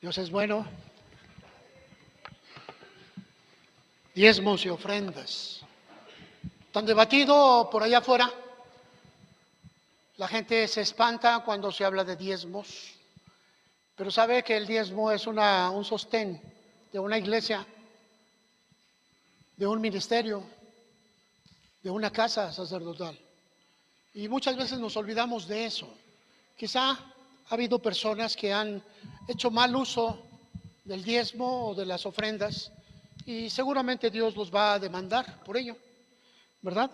Dios es bueno. Diezmos y ofrendas. Tan debatido por allá afuera. La gente se espanta cuando se habla de diezmos, pero sabe que el diezmo es un sostén de una iglesia, de un ministerio, de una casa sacerdotal. Y muchas veces nos olvidamos de eso. Quizá ha habido personas que han hecho mal uso del diezmo o de las ofrendas y seguramente Dios los va a demandar por ello, ¿verdad?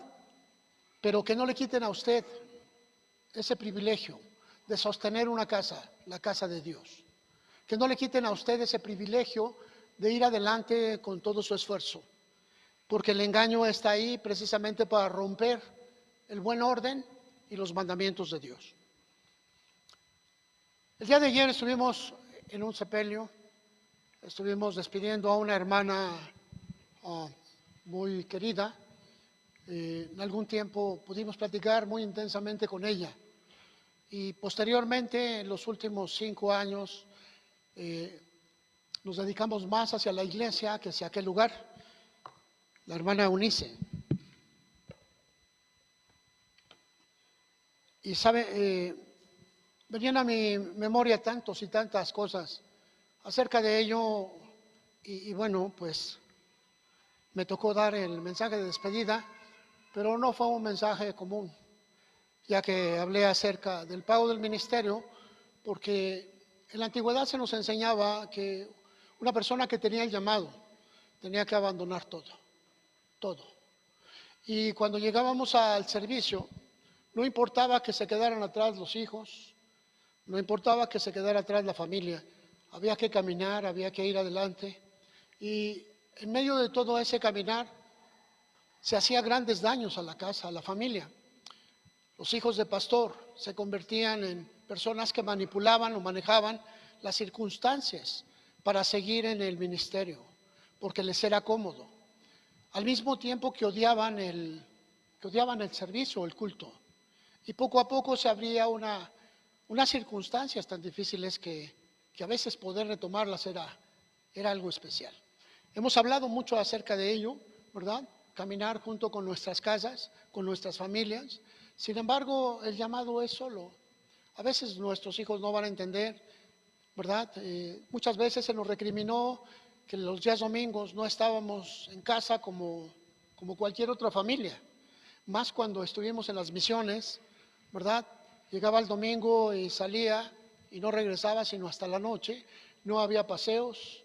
Pero que no le quiten a usted ese privilegio de sostener una casa, la casa de Dios. Que no le quiten a usted ese privilegio de ir adelante con todo su esfuerzo, porque el engaño está ahí precisamente para romper el buen orden y los mandamientos de Dios. El día de ayer estuvimos en un sepelio, estuvimos despidiendo a una hermana muy querida. En algún tiempo pudimos platicar muy intensamente con ella y posteriormente, en los últimos 5 años, nos dedicamos más hacia la iglesia que hacia aquel lugar. La hermana Eunice. Y sabe, venían a mi memoria tantos y tantas cosas acerca de ello y bueno, pues me tocó dar el mensaje de despedida, pero no fue un mensaje común, ya que hablé acerca del pago del ministerio, porque en la antigüedad se nos enseñaba que una persona que tenía el llamado tenía que abandonar todo. Y cuando llegábamos al servicio, no importaba que se quedaran atrás los hijos, no importaba que se quedara atrás la familia, había que caminar, había que ir adelante. Y en medio de todo ese caminar, se hacía grandes daños a la casa, a la familia. Los hijos de pastor se convertían en personas que manipulaban o manejaban las circunstancias para seguir en el ministerio, porque les era cómodo, al mismo tiempo que odiaban el servicio, el culto. Y poco a poco se abría unas circunstancias tan difíciles que a veces poder retomarlas era algo especial. Hemos hablado mucho acerca de ello, ¿verdad? Caminar junto con nuestras casas, con nuestras familias. Sin embargo, el llamado es solo. A veces nuestros hijos no van a entender, ¿verdad? Muchas veces se nos recriminó que los días domingos no estábamos en casa como cualquier otra familia, más cuando estuvimos en las misiones, ¿verdad? Llegaba el domingo y salía y no regresaba sino hasta la noche, no había paseos,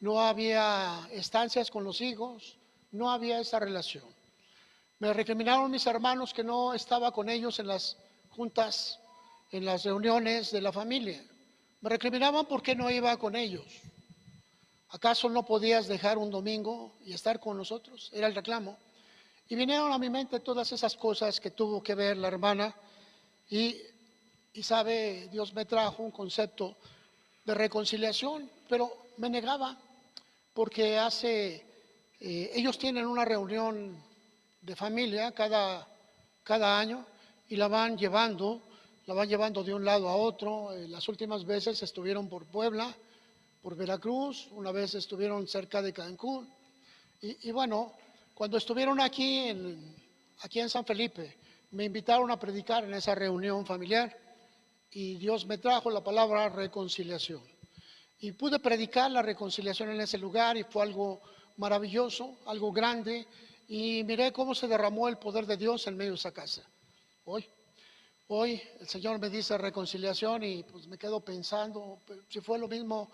no había estancias con los hijos, no había esa relación. Me recriminaron mis hermanos que no estaba con ellos en las juntas, en las reuniones de la familia. Me recriminaban porque no iba con ellos. ¿Acaso no podías dejar un domingo y estar con nosotros? Era el reclamo. Y vinieron a mi mente todas esas cosas que tuvo que ver la hermana y sabe, Dios me trajo un concepto de reconciliación, pero me negaba porque ellos tienen una reunión de familia cada año y la van llevando de un lado a otro. Las últimas veces estuvieron por Puebla, por Veracruz, una vez estuvieron cerca de Cancún y bueno, cuando estuvieron aquí en San Felipe, me invitaron a predicar en esa reunión familiar y Dios me trajo la palabra reconciliación. Y pude predicar la reconciliación en ese lugar y fue algo maravilloso, algo grande, y miré cómo se derramó el poder de Dios en medio de esa casa. Hoy el Señor me dice reconciliación y pues me quedo pensando, si fue lo mismo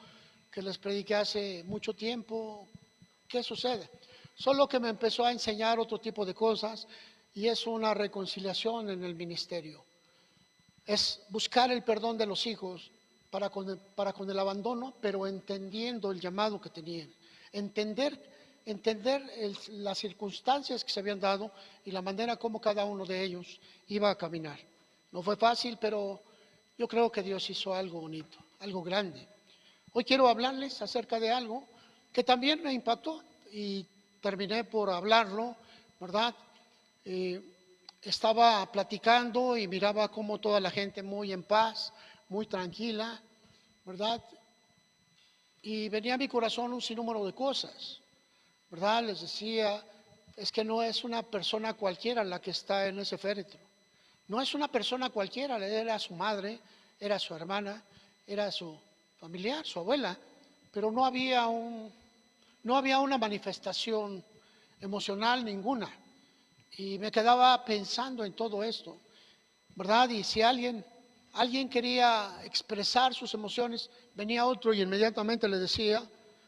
que les prediqué hace mucho tiempo, ¿qué sucede? Solo que me empezó a enseñar otro tipo de cosas y es una reconciliación en el ministerio. Es buscar el perdón de los hijos para con el abandono, pero entendiendo el llamado que tenían. Entender las circunstancias que se habían dado y la manera como cada uno de ellos iba a caminar. No fue fácil, pero yo creo que Dios hizo algo bonito, algo grande. Hoy quiero hablarles acerca de algo que también me impactó y terminé por hablarlo, ¿verdad? Estaba platicando y miraba cómo toda la gente muy en paz, muy tranquila, ¿verdad? y venía a mi corazón un sinnúmero de cosas, ¿verdad? Les decía, es que no es una persona cualquiera la que está en ese féretro. No es una persona cualquiera, era su madre, era su hermana, era su familiar, su abuela, pero no había una manifestación emocional ninguna. Y me quedaba pensando en todo esto, ¿verdad? Y si alguien quería expresar sus emociones, venía otro y inmediatamente le decía,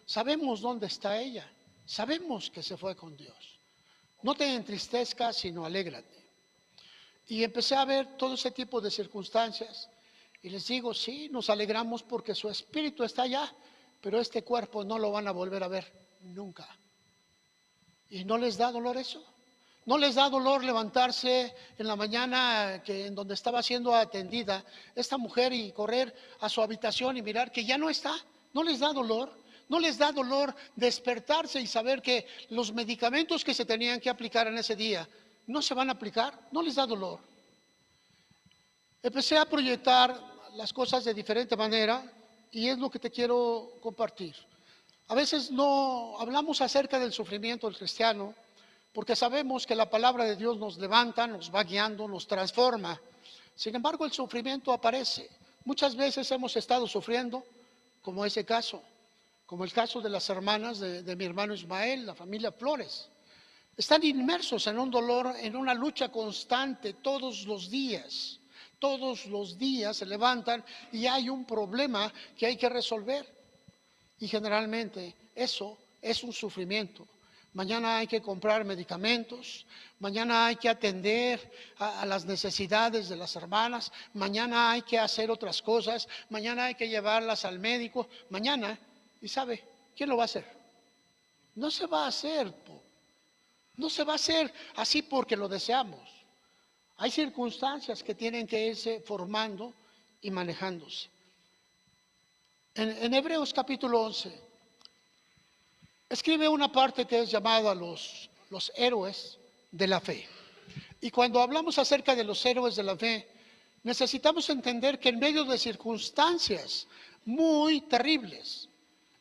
sabemos dónde está ella, sabemos que se fue con Dios. No te entristezcas, sino alégrate. Y empecé a ver todo ese tipo de circunstancias. Y les digo, sí, nos alegramos porque su espíritu está allá, pero este cuerpo no lo van a volver a ver nunca. ¿Y no les da dolor eso? ¿No les da dolor levantarse en la mañana en donde estaba siendo atendida esta mujer y correr a su habitación y mirar que ya no está? ¿No les da dolor? ¿No les da dolor despertarse y saber que los medicamentos que se tenían que aplicar en ese día no se van a aplicar? ¿No les da dolor? Empecé a proyectar las cosas de diferente manera y es lo que te quiero compartir. A veces no hablamos acerca del sufrimiento del cristiano porque sabemos que la palabra de Dios nos levanta, nos va guiando, nos transforma. Sin embargo, el sufrimiento aparece. Muchas veces hemos estado sufriendo, como ese caso, como el caso de las hermanas de mi hermano Ismael, la familia Flores. Están inmersos en un dolor, en una lucha constante todos los días. Todos los días se levantan y hay un problema que hay que resolver. Y generalmente eso es un sufrimiento. Mañana hay que comprar medicamentos, mañana hay que atender a las necesidades de las hermanas, mañana hay que hacer otras cosas, mañana hay que llevarlas al médico, mañana, ¿y sabe quién lo va a hacer? No se va a hacer, no se va a hacer así porque lo deseamos. Hay circunstancias que tienen que irse formando y manejándose. En Hebreos capítulo 11, escribe una parte que es llamada los héroes de la fe. Y cuando hablamos acerca de los héroes de la fe, necesitamos entender que en medio de circunstancias muy terribles,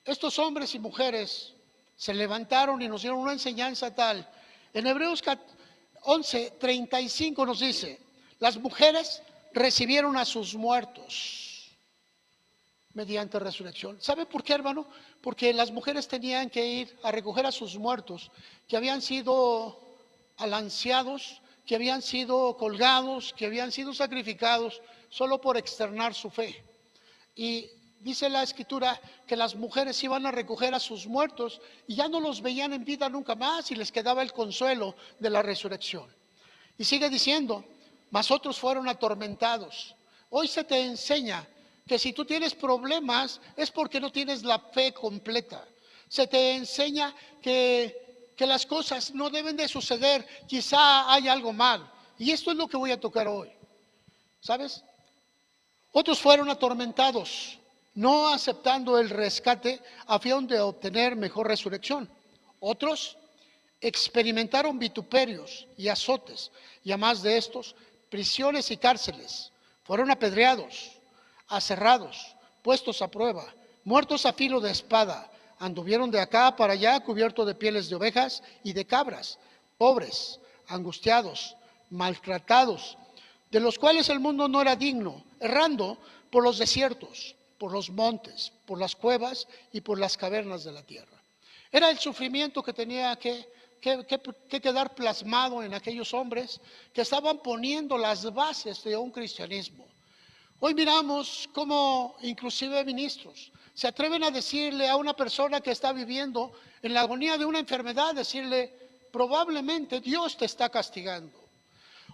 estos hombres y mujeres se levantaron y nos dieron una enseñanza tal. En Hebreos 11:35 nos dice, las mujeres recibieron a sus muertos mediante resurrección. ¿Sabe por qué, hermano? Porque las mujeres tenían que ir a recoger a sus muertos, que habían sido alanceados, que habían sido colgados, que habían sido sacrificados solo por externar su fe. Y dice la Escritura que las mujeres iban a recoger a sus muertos y ya no los veían en vida nunca más y les quedaba el consuelo de la resurrección. Y sigue diciendo, mas otros fueron atormentados. Hoy se te enseña que si tú tienes problemas es porque no tienes la fe completa. Se te enseña que las cosas no deben de suceder, quizá hay algo mal. Y esto es lo que voy a tocar hoy. ¿Sabes? Otros fueron atormentados, no aceptando el rescate a fin de obtener mejor resurrección. Otros experimentaron vituperios y azotes, y además de estos, prisiones y cárceles. Fueron apedreados, aserrados, puestos a prueba, muertos a filo de espada. Anduvieron de acá para allá cubiertos de pieles de ovejas y de cabras, pobres, angustiados, maltratados, de los cuales el mundo no era digno, errando por los desiertos, por los montes, por las cuevas y por las cavernas de la tierra. Era el sufrimiento que tenía que quedar plasmado en aquellos hombres que estaban poniendo las bases de un cristianismo. Hoy miramos cómo inclusive ministros se atreven a decirle a una persona que está viviendo en la agonía de una enfermedad, decirle, probablemente Dios te está castigando.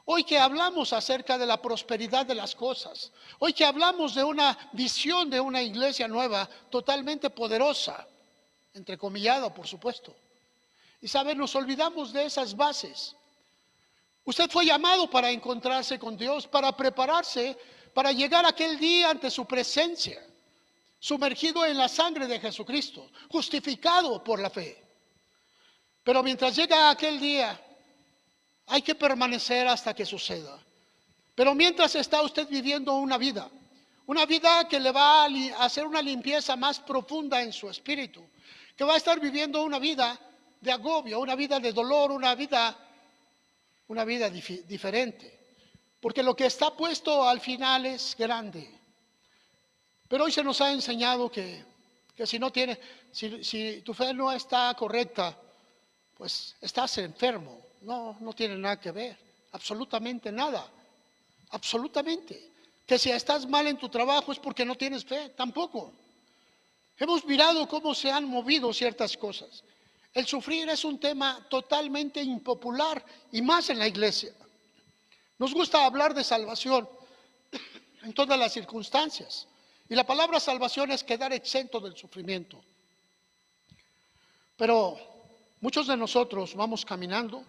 Hoy que hablamos acerca de la prosperidad de las cosas, hoy que hablamos de una visión de una iglesia nueva, totalmente poderosa, entrecomillada por supuesto. Y sabe, nos olvidamos de esas bases. Usted fue llamado para encontrarse con Dios, para prepararse, para llegar aquel día ante su presencia, sumergido en la sangre de Jesucristo, justificado por la fe. Pero mientras llega aquel día, hay que permanecer hasta que suceda. Pero mientras está usted viviendo una vida Una vida que le va a hacer una limpieza más profunda en su espíritu, que va a estar viviendo una vida de agobio, una vida de dolor, una vida diferente. Porque lo que está puesto al final es grande. Pero hoy se nos ha enseñado que si tu fe no está correcta, pues estás enfermo. No tiene nada que ver, absolutamente nada, absolutamente. Que si estás mal en tu trabajo es porque no tienes fe, tampoco. Hemos mirado cómo se han movido ciertas cosas. El sufrir es un tema totalmente impopular y más en la iglesia. Nos gusta hablar de salvación en todas las circunstancias. Y la palabra salvación es quedar exento del sufrimiento. Pero muchos de nosotros vamos caminando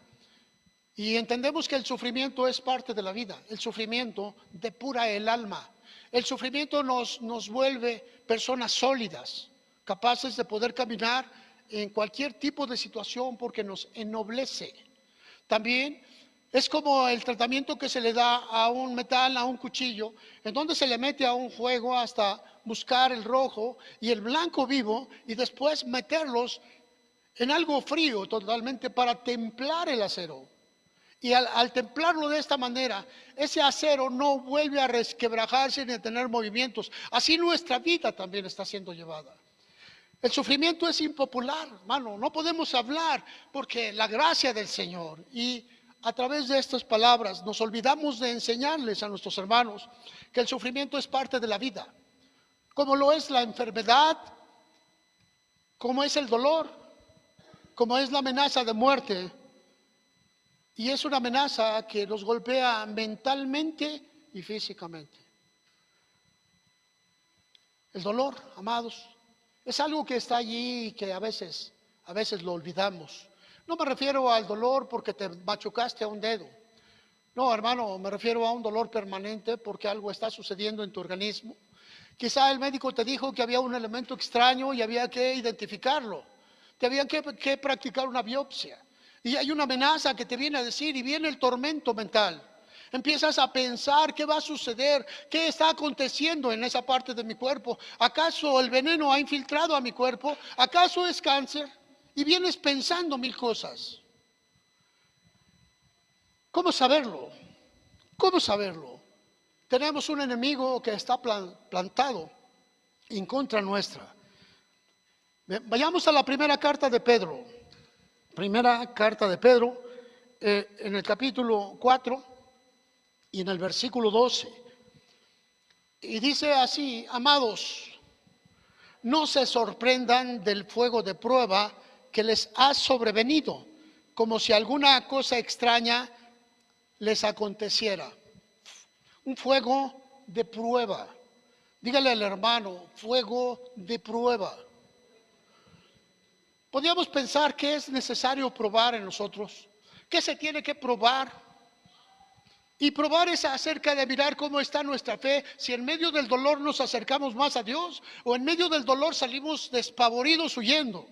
y entendemos que el sufrimiento es parte de la vida. El sufrimiento depura el alma. El sufrimiento nos vuelve personas sólidas, capaces de poder caminar en cualquier tipo de situación porque nos ennoblece. También es como el tratamiento que se le da a un metal, a un cuchillo, en donde se le mete a un fuego hasta buscar el rojo y el blanco vivo y después meterlos en algo frío totalmente para templar el acero. Y al templarlo de esta manera, ese acero no vuelve a resquebrajarse ni a tener movimientos. Así nuestra vida también está siendo llevada. El sufrimiento es impopular, hermano. No podemos hablar porque la gracia del Señor, y a través de estas palabras nos olvidamos de enseñarles a nuestros hermanos que el sufrimiento es parte de la vida, como lo es la enfermedad, como es el dolor, como es la amenaza de muerte. Y es una amenaza que nos golpea mentalmente y físicamente. El dolor, amados, es algo que está allí y que a veces lo olvidamos. No me refiero al dolor porque te machucaste a un dedo. No, hermano, me refiero a un dolor permanente porque algo está sucediendo en tu organismo. Quizá el médico te dijo que había un elemento extraño y había que identificarlo. Te había que practicar una biopsia. Y hay una amenaza que te viene a decir y viene el tormento mental. Empiezas a pensar qué va a suceder, qué está aconteciendo en esa parte de mi cuerpo. ¿Acaso el veneno ha infiltrado a mi cuerpo? ¿Acaso es cáncer? Y vienes pensando mil cosas. ¿Cómo saberlo? ¿Cómo saberlo? Tenemos un enemigo que está plantado en contra nuestra. Vayamos a la primera carta de Pedro. Primera carta de Pedro, en el capítulo 4 y en el versículo 12. Y dice así: amados, no se sorprendan del fuego de prueba que les ha sobrevenido, como si alguna cosa extraña les aconteciera. Un fuego de prueba. Dígale al hermano, fuego de prueba. Podríamos pensar que es necesario probar en nosotros, que se tiene que probar. Y probar es acerca de mirar cómo está nuestra fe, si en medio del dolor nos acercamos más a Dios o en medio del dolor salimos despavoridos huyendo.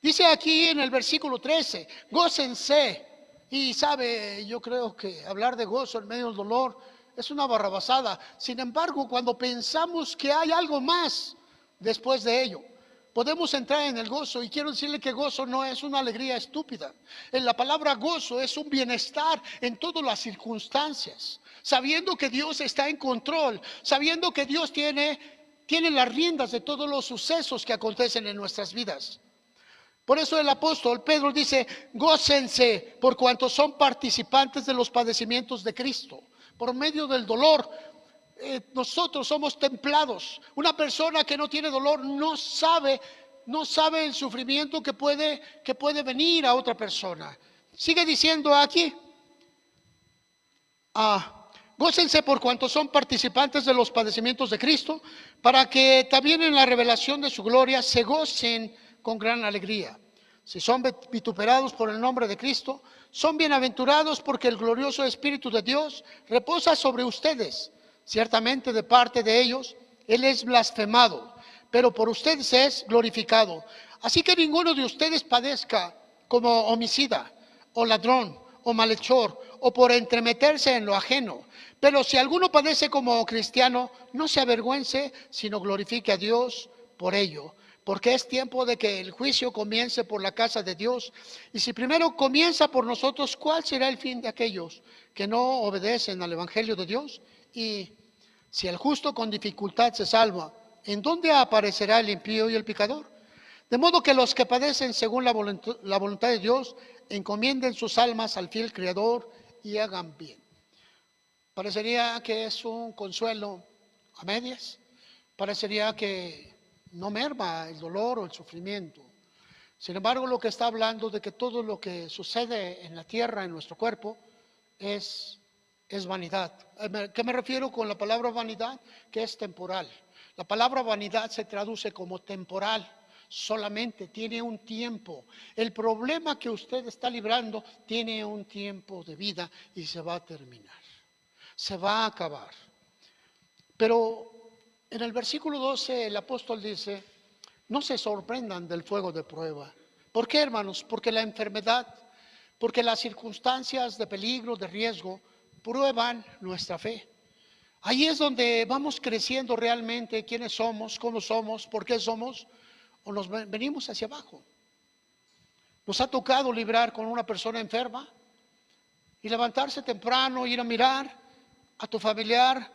Dice aquí en el versículo 13, gócense. Y sabe, yo creo que hablar de gozo en medio del dolor es una barrabasada. Sin embargo, cuando pensamos que hay algo más después de ello, podemos entrar en el gozo. Y quiero decirle que gozo no es una alegría estúpida. En la palabra gozo es un bienestar en todas las circunstancias, sabiendo que Dios está en control, sabiendo que Dios tiene las riendas de todos los sucesos que acontecen en nuestras vidas. Por eso el apóstol Pedro dice, gócense por cuanto son participantes de los padecimientos de Cristo. Por medio del dolor, nosotros somos templados. Una persona que no tiene dolor no sabe el sufrimiento que puede venir a otra persona. Sigue diciendo aquí, gócense por cuanto son participantes de los padecimientos de Cristo, para que también en la revelación de su gloria se gocen con gran alegría. Si son vituperados por el nombre de Cristo, son bienaventurados porque el glorioso Espíritu de Dios reposa sobre ustedes. Ciertamente de parte de ellos, Él es blasfemado, pero por ustedes es glorificado. Así que ninguno de ustedes padezca como homicida, o ladrón, o malhechor, o por entremeterse en lo ajeno. Pero si alguno padece como cristiano, no se avergüence, sino glorifique a Dios por ello. Porque es tiempo de que el juicio comience por la casa de Dios. Y si primero comienza por nosotros, ¿cuál será el fin de aquellos que no obedecen al Evangelio de Dios? Y si el justo con dificultad se salva, ¿en dónde aparecerá el impío y el pecador? De modo que los que padecen según la voluntad de Dios, encomienden sus almas al fiel Creador y hagan bien. Parecería que es un consuelo a medias. Parecería que no merma el dolor o el sufrimiento. Sin embargo, lo que está hablando de que todo lo que sucede en la tierra, en nuestro cuerpo, es vanidad. ¿Qué me refiero con la palabra vanidad? Que es temporal. La palabra vanidad se traduce como temporal. Solamente tiene un tiempo. El problema que usted está librando tiene un tiempo de vida y se va a terminar. Se va a acabar. Pero en el versículo 12 el apóstol dice, no se sorprendan del fuego de prueba. ¿Por qué, hermanos? Porque la enfermedad, porque las circunstancias de peligro, de riesgo, prueban nuestra fe. Ahí es donde vamos creciendo realmente quiénes somos, cómo somos, por qué somos, o nos venimos hacia abajo. Nos ha tocado librar con una persona enferma y levantarse temprano, ir a mirar a tu familiar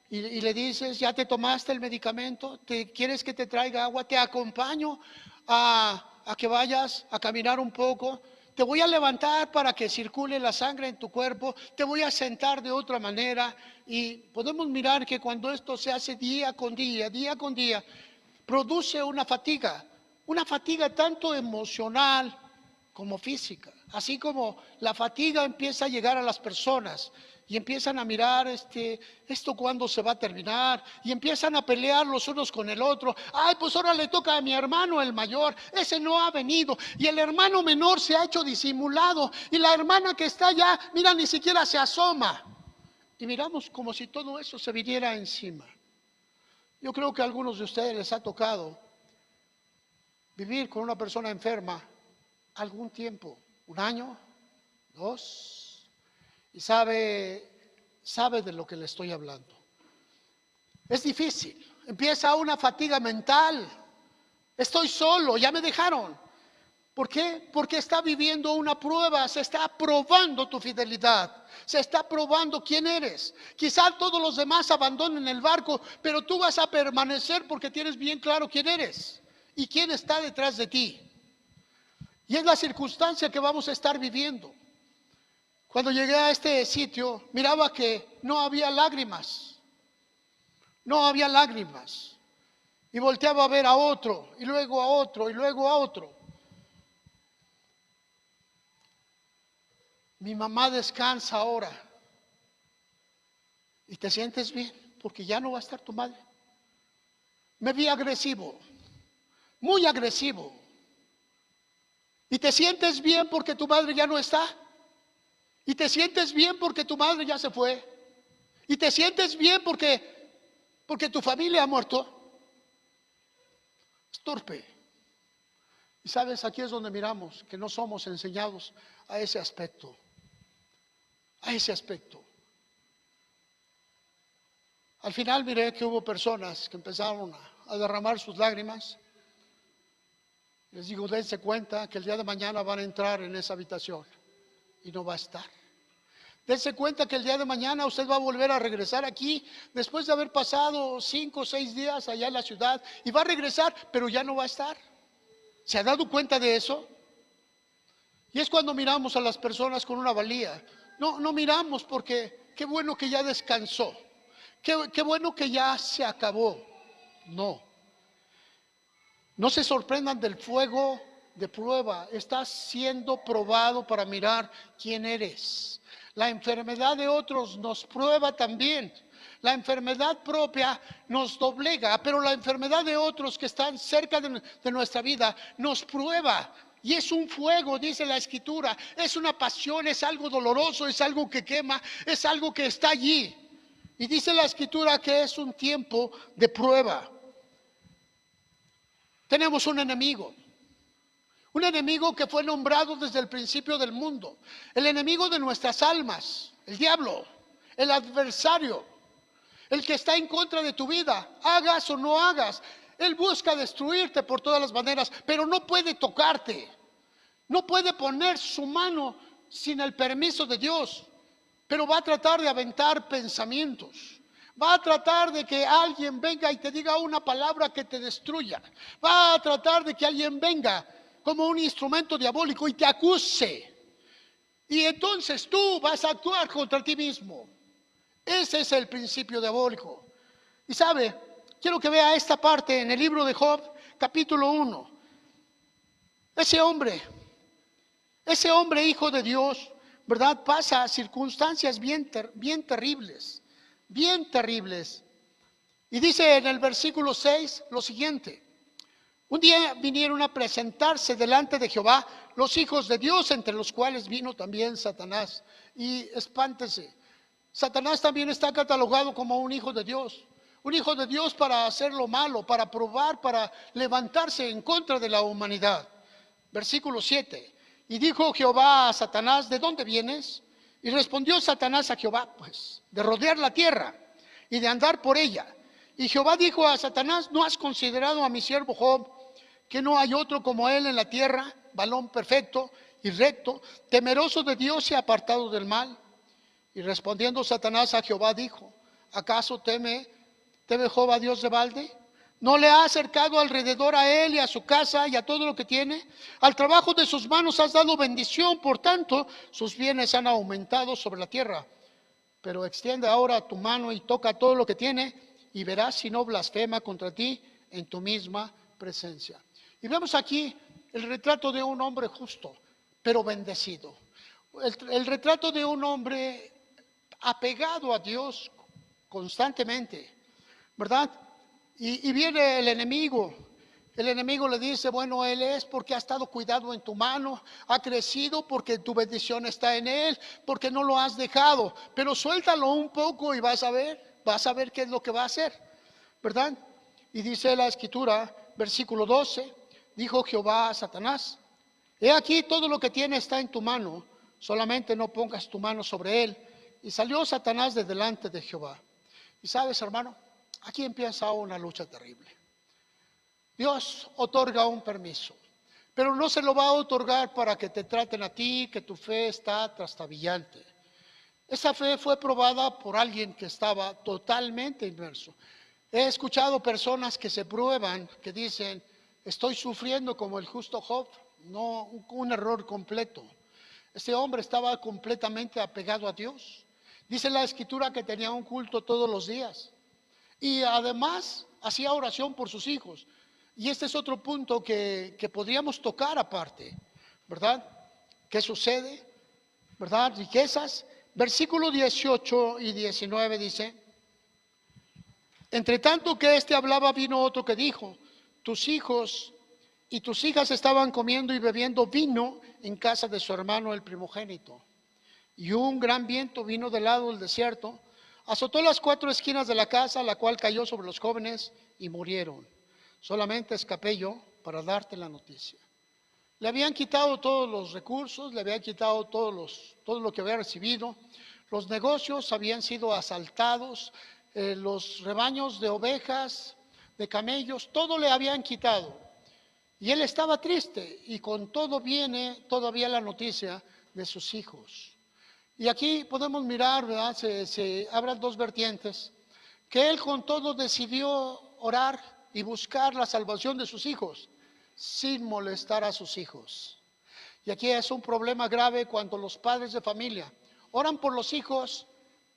y le dices, ¿ya te tomaste el medicamento? ¿Quieres que te traiga agua? Te acompaño a que vayas a caminar un poco. Te voy a levantar para que circule la sangre en tu cuerpo. Te voy a sentar de otra manera. Y podemos mirar que cuando esto se hace día con día, produce una fatiga tanto emocional como física. Así como la fatiga empieza a llegar a las personas y empiezan a mirar esto cuándo se va a terminar y empiezan a pelear los unos con el otro. Ay, pues ahora le toca a mi hermano el mayor, ese no ha venido y el hermano menor se ha hecho disimulado y la hermana que está allá, mira, ni siquiera se asoma. Y miramos como si todo eso se viniera encima. Yo creo que a algunos de ustedes les ha tocado vivir con una persona enferma algún tiempo, 1 año, 2, y sabe de lo que le estoy hablando. Es difícil, empieza una fatiga mental. Estoy solo, ya me dejaron. ¿Por qué? Porque está viviendo una prueba, se está probando tu fidelidad, se está probando quién eres. Quizá todos los demás abandonen el barco, pero tú vas a permanecer porque tienes bien claro quién eres y quién está detrás de ti. Y es la circunstancia que vamos a estar viviendo. Cuando llegué a este sitio, miraba que no había lágrimas. No había lágrimas. Y volteaba a ver a otro, y luego a otro, y luego a otro. Mi mamá descansa ahora. ¿Y te sientes bien? Porque ya no va a estar tu madre. Me vi agresivo, muy agresivo. ¿Y te sientes bien porque tu madre ya no está? ¿Y te sientes bien porque tu madre ya se fue? ¿Y te sientes bien porque tu familia ha muerto? Es torpe. Y sabes, aquí es donde miramos que no somos enseñados a ese aspecto. A ese aspecto. Al final miré que hubo personas que empezaron a derramar sus lágrimas. Les digo, dense cuenta que el día de mañana van a entrar en esa habitación y no va a estar. Dense cuenta que el día de mañana usted va a volver a regresar aquí después de haber pasado 5 o 6 días allá en la ciudad y va a regresar, pero ya no va a estar. ¿Se ha dado cuenta de eso? Y es cuando miramos a las personas con una valía. No miramos porque qué bueno que ya descansó, qué bueno que ya se acabó. No se sorprendan del fuego de prueba. Estás siendo probado para mirar quién eres. La enfermedad de otros nos prueba también. La enfermedad propia nos doblega, pero la enfermedad de otros que están cerca de nuestra vida nos prueba. Y es un fuego, dice la Escritura. Es una pasión, es algo doloroso, es algo que quema, es algo que está allí. Y dice la Escritura que es un tiempo de prueba. Tenemos un enemigo Un enemigo que fue nombrado desde el principio del mundo. El enemigo de nuestras almas, el diablo, el adversario, el que está en contra de tu vida, hagas o no hagas. Él busca destruirte por todas las maneras, pero no puede tocarte. No puede poner su mano sin el permiso de Dios, pero va a tratar de aventar pensamientos. Va a tratar de que alguien venga y te diga una palabra que te destruya. Va a tratar de que alguien venga como un instrumento diabólico y te acuse. Y entonces tú vas a actuar contra ti mismo. Ese es el principio diabólico. Y sabe, quiero que vea esta parte en el libro de Job, capítulo 1. Ese hombre hijo de Dios, ¿verdad? Pasa circunstancias bien terribles, bien terribles. Y dice en el versículo 6 lo siguiente: un día vinieron a presentarse delante de Jehová los hijos de Dios, entre los cuales vino también Satanás. Y espántese, Satanás también está catalogado como un hijo de Dios. Un hijo de Dios para hacer lo malo, para probar, para levantarse en contra de la humanidad. Versículo 7. Y dijo Jehová a Satanás: ¿de dónde vienes? Y respondió Satanás a Jehová: pues de rodear la tierra y de andar por ella. Y Jehová dijo a Satanás: ¿no has considerado a mi siervo Job, que no hay otro como él en la tierra, varón perfecto y recto, temeroso de Dios y apartado del mal? Y respondiendo Satanás a Jehová dijo: ¿acaso teme Job a Dios de balde? ¿No le ha acercado alrededor a él y a su casa y a todo lo que tiene? Al trabajo de sus manos has dado bendición, por tanto sus bienes han aumentado sobre la tierra. Pero extiende ahora tu mano y toca todo lo que tiene, y verás si no blasfema contra ti en tu misma presencia. Y vemos aquí el retrato de un hombre justo, pero bendecido. El retrato de un hombre apegado a Dios constantemente, ¿verdad? Y viene el enemigo. El enemigo le dice: bueno, él es porque ha estado cuidado en tu mano, ha crecido porque tu bendición está en él, porque no lo has dejado. Pero suéltalo un poco y vas a ver qué es lo que va a hacer, ¿verdad? Y dice la escritura, versículo 12, dijo Jehová a Satanás: he aquí todo lo que tiene está en tu mano, solamente no pongas tu mano sobre él. Y salió Satanás de delante de Jehová. Y sabes, hermano, aquí empieza una lucha terrible. Dios otorga un permiso, pero no se lo va a otorgar para que te traten a ti, que tu fe está trastabillante. Esa fe fue probada por alguien que estaba totalmente inmerso. He escuchado personas que se prueban, que dicen: estoy sufriendo como el justo Job. No, un error completo. Este hombre estaba completamente apegado a Dios. Dice la escritura que tenía un culto todos los días. Y además hacía oración por sus hijos. Y este es otro punto que podríamos tocar aparte, ¿verdad? ¿Qué sucede? ¿Verdad? Riquezas. Versículo 18 y 19 dice: entre tanto que éste hablaba, vino otro que dijo: tus hijos y tus hijas estaban comiendo y bebiendo vino en casa de su hermano el primogénito. Y un gran viento vino del lado del desierto, azotó las 4 esquinas de la casa, la cual cayó sobre los jóvenes y murieron. Solamente escapé yo para darte la noticia. Le habían quitado todos los recursos, le habían quitado todo lo que había recibido. Los negocios habían sido asaltados, los rebaños de ovejas, de camellos, todo le habían quitado. Y él estaba triste, y con todo viene todavía la noticia de sus hijos. Y aquí podemos mirar, ¿verdad? Se abren dos vertientes, que él con todo decidió orar y buscar la salvación de sus hijos, sin molestar a sus hijos. Y aquí es un problema grave cuando los padres de familia oran por los hijos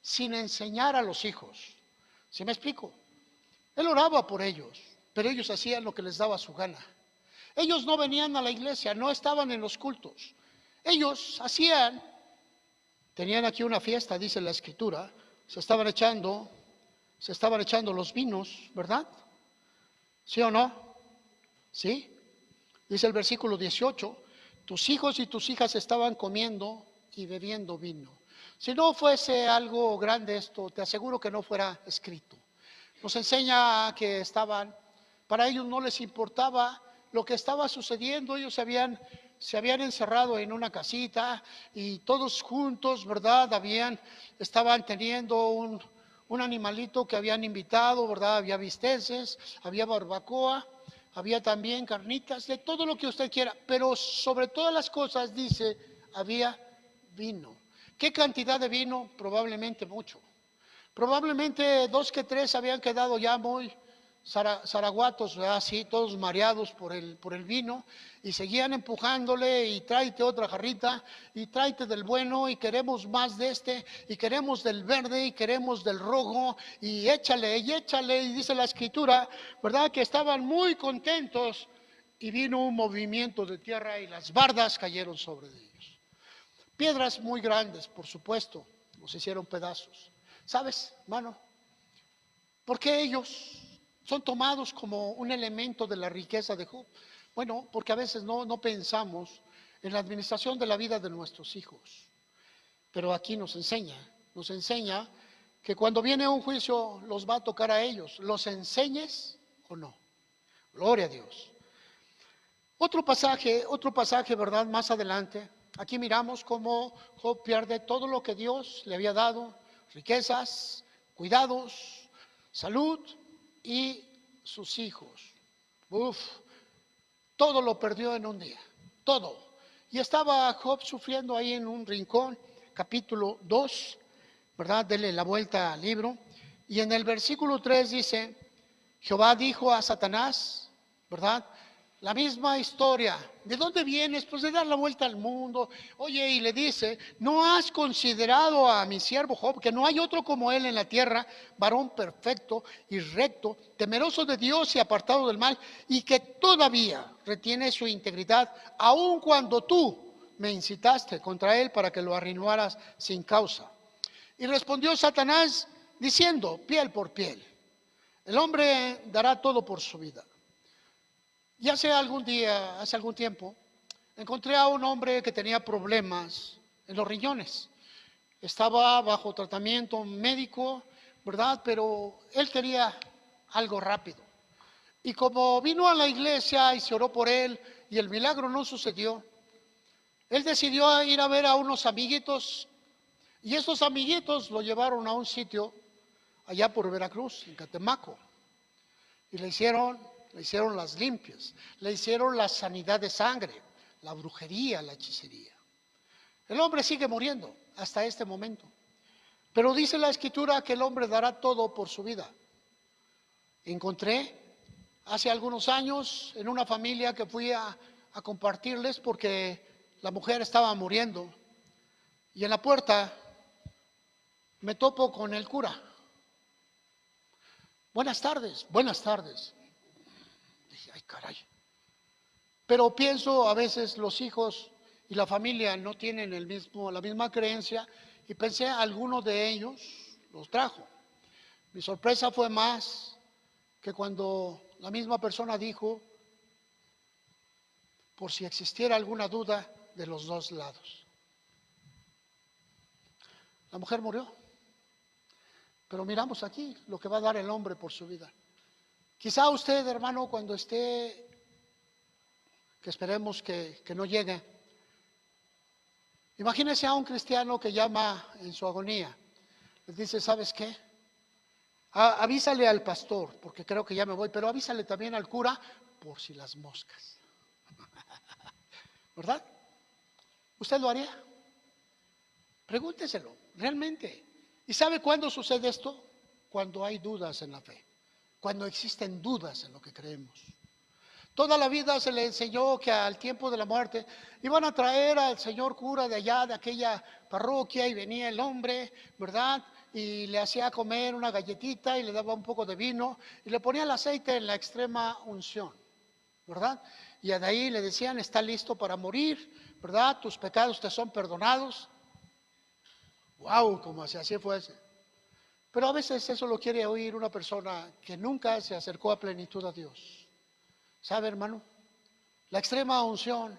sin enseñar a los hijos. ¿Sí me explico? Él oraba por ellos, pero ellos hacían lo que les daba su gana. Ellos no venían a la iglesia, no estaban en los cultos. Ellos tenían aquí una fiesta, dice la escritura, se estaban echando los vinos, ¿verdad? ¿Sí o no? ¿Sí? Dice el versículo 18, tus hijos y tus hijas estaban comiendo y bebiendo vino. Si no fuese algo grande esto, te aseguro que no fuera escrito. Nos enseña que para ellos no les importaba lo que estaba sucediendo. Ellos se habían encerrado en una casita y todos juntos, ¿verdad? Estaban teniendo un animalito que habían invitado, ¿verdad? Había bisteces, había barbacoa, había también carnitas, de todo lo que usted quiera, pero sobre todas las cosas, dice, había vino. ¿Qué cantidad de vino? Probablemente mucho. Probablemente 2 que 3 habían quedado ya muy zaraguatos, así, todos mareados por el vino, y seguían empujándole, y tráete otra jarrita, y tráete del bueno, y queremos más de este, y queremos del verde, y queremos del rojo, y échale, y dice la escritura, ¿verdad? Que estaban muy contentos, y vino un movimiento de tierra, y las bardas cayeron sobre ellos. Piedras muy grandes, por supuesto, los hicieron pedazos. ¿Sabes, hermano? ¿Por qué ellos son tomados como un elemento de la riqueza de Job? Bueno, porque a veces no pensamos en la administración de la vida de nuestros hijos. Pero aquí nos enseña que cuando viene un juicio los va a tocar a ellos, los enseñes o no. Gloria a Dios. Otro pasaje, ¿verdad? Más adelante, aquí miramos cómo Job pierde todo lo que Dios le había dado, riquezas, cuidados, salud y sus hijos. Todo lo perdió en un día, todo. Y estaba Job sufriendo ahí en un rincón, capítulo 2, ¿verdad? Dele la vuelta al libro. Y en el versículo 3 dice, Jehová dijo a Satanás, ¿verdad? La misma historia. ¿De dónde vienes? Pues de dar la vuelta al mundo. Oye, y le dice, ¿no has considerado a mi siervo Job, que no hay otro como él en la tierra, varón perfecto y recto, temeroso de Dios y apartado del mal, y que todavía retiene su integridad, aun cuando tú me incitaste contra él para que lo arruinaras sin causa? Y respondió Satanás diciendo, piel por piel, el hombre dará todo por su vida. Y hace algún tiempo, encontré a un hombre que tenía problemas en los riñones. Estaba bajo tratamiento médico, ¿verdad? Pero él quería algo rápido. Y como vino a la iglesia y se oró por él y el milagro no sucedió, él decidió ir a ver a unos amiguitos, y esos amiguitos lo llevaron a un sitio allá por Veracruz, en Catemaco, y le hicieron las limpias, le hicieron la sanidad de sangre, la brujería, la hechicería. El hombre sigue muriendo hasta este momento, pero dice la escritura que el hombre dará todo por su vida. Encontré hace algunos años en una familia que fui a compartirles porque la mujer estaba muriendo, y en la puerta me topo con el cura. Buenas tardes, buenas tardes. Dije, ay caray. Pero pienso, a veces los hijos y la familia no tienen la misma creencia, y pensé, alguno de ellos los trajo. Mi sorpresa fue más que cuando la misma persona dijo, por si existiera alguna duda de los dos lados. La mujer murió. Pero miramos aquí lo que va a dar el hombre por su vida. Quizá usted, hermano, cuando esté, que esperemos que no llegue, imagínese a un cristiano que llama en su agonía. Le dice, ¿sabes qué? Avísale al pastor, porque creo que ya me voy, pero avísale también al cura por si las moscas. ¿Verdad? ¿Usted lo haría? Pregúnteselo, realmente. ¿Y sabe cuándo sucede esto? Cuando hay dudas en la fe, cuando existen dudas en lo que creemos. Toda la vida se le enseñó que al tiempo de la muerte iban a traer al señor cura de allá, de aquella parroquia, y venía el hombre, ¿verdad? Y le hacía comer una galletita y le daba un poco de vino y le ponía el aceite en la extrema unción, ¿verdad? Y de ahí le decían, está listo para morir, ¿verdad? Tus pecados te son perdonados. Wow, como si así fuese. Pero a veces eso lo quiere oír una persona que nunca se acercó a plenitud a Dios. ¿Sabe, hermano? La extrema unción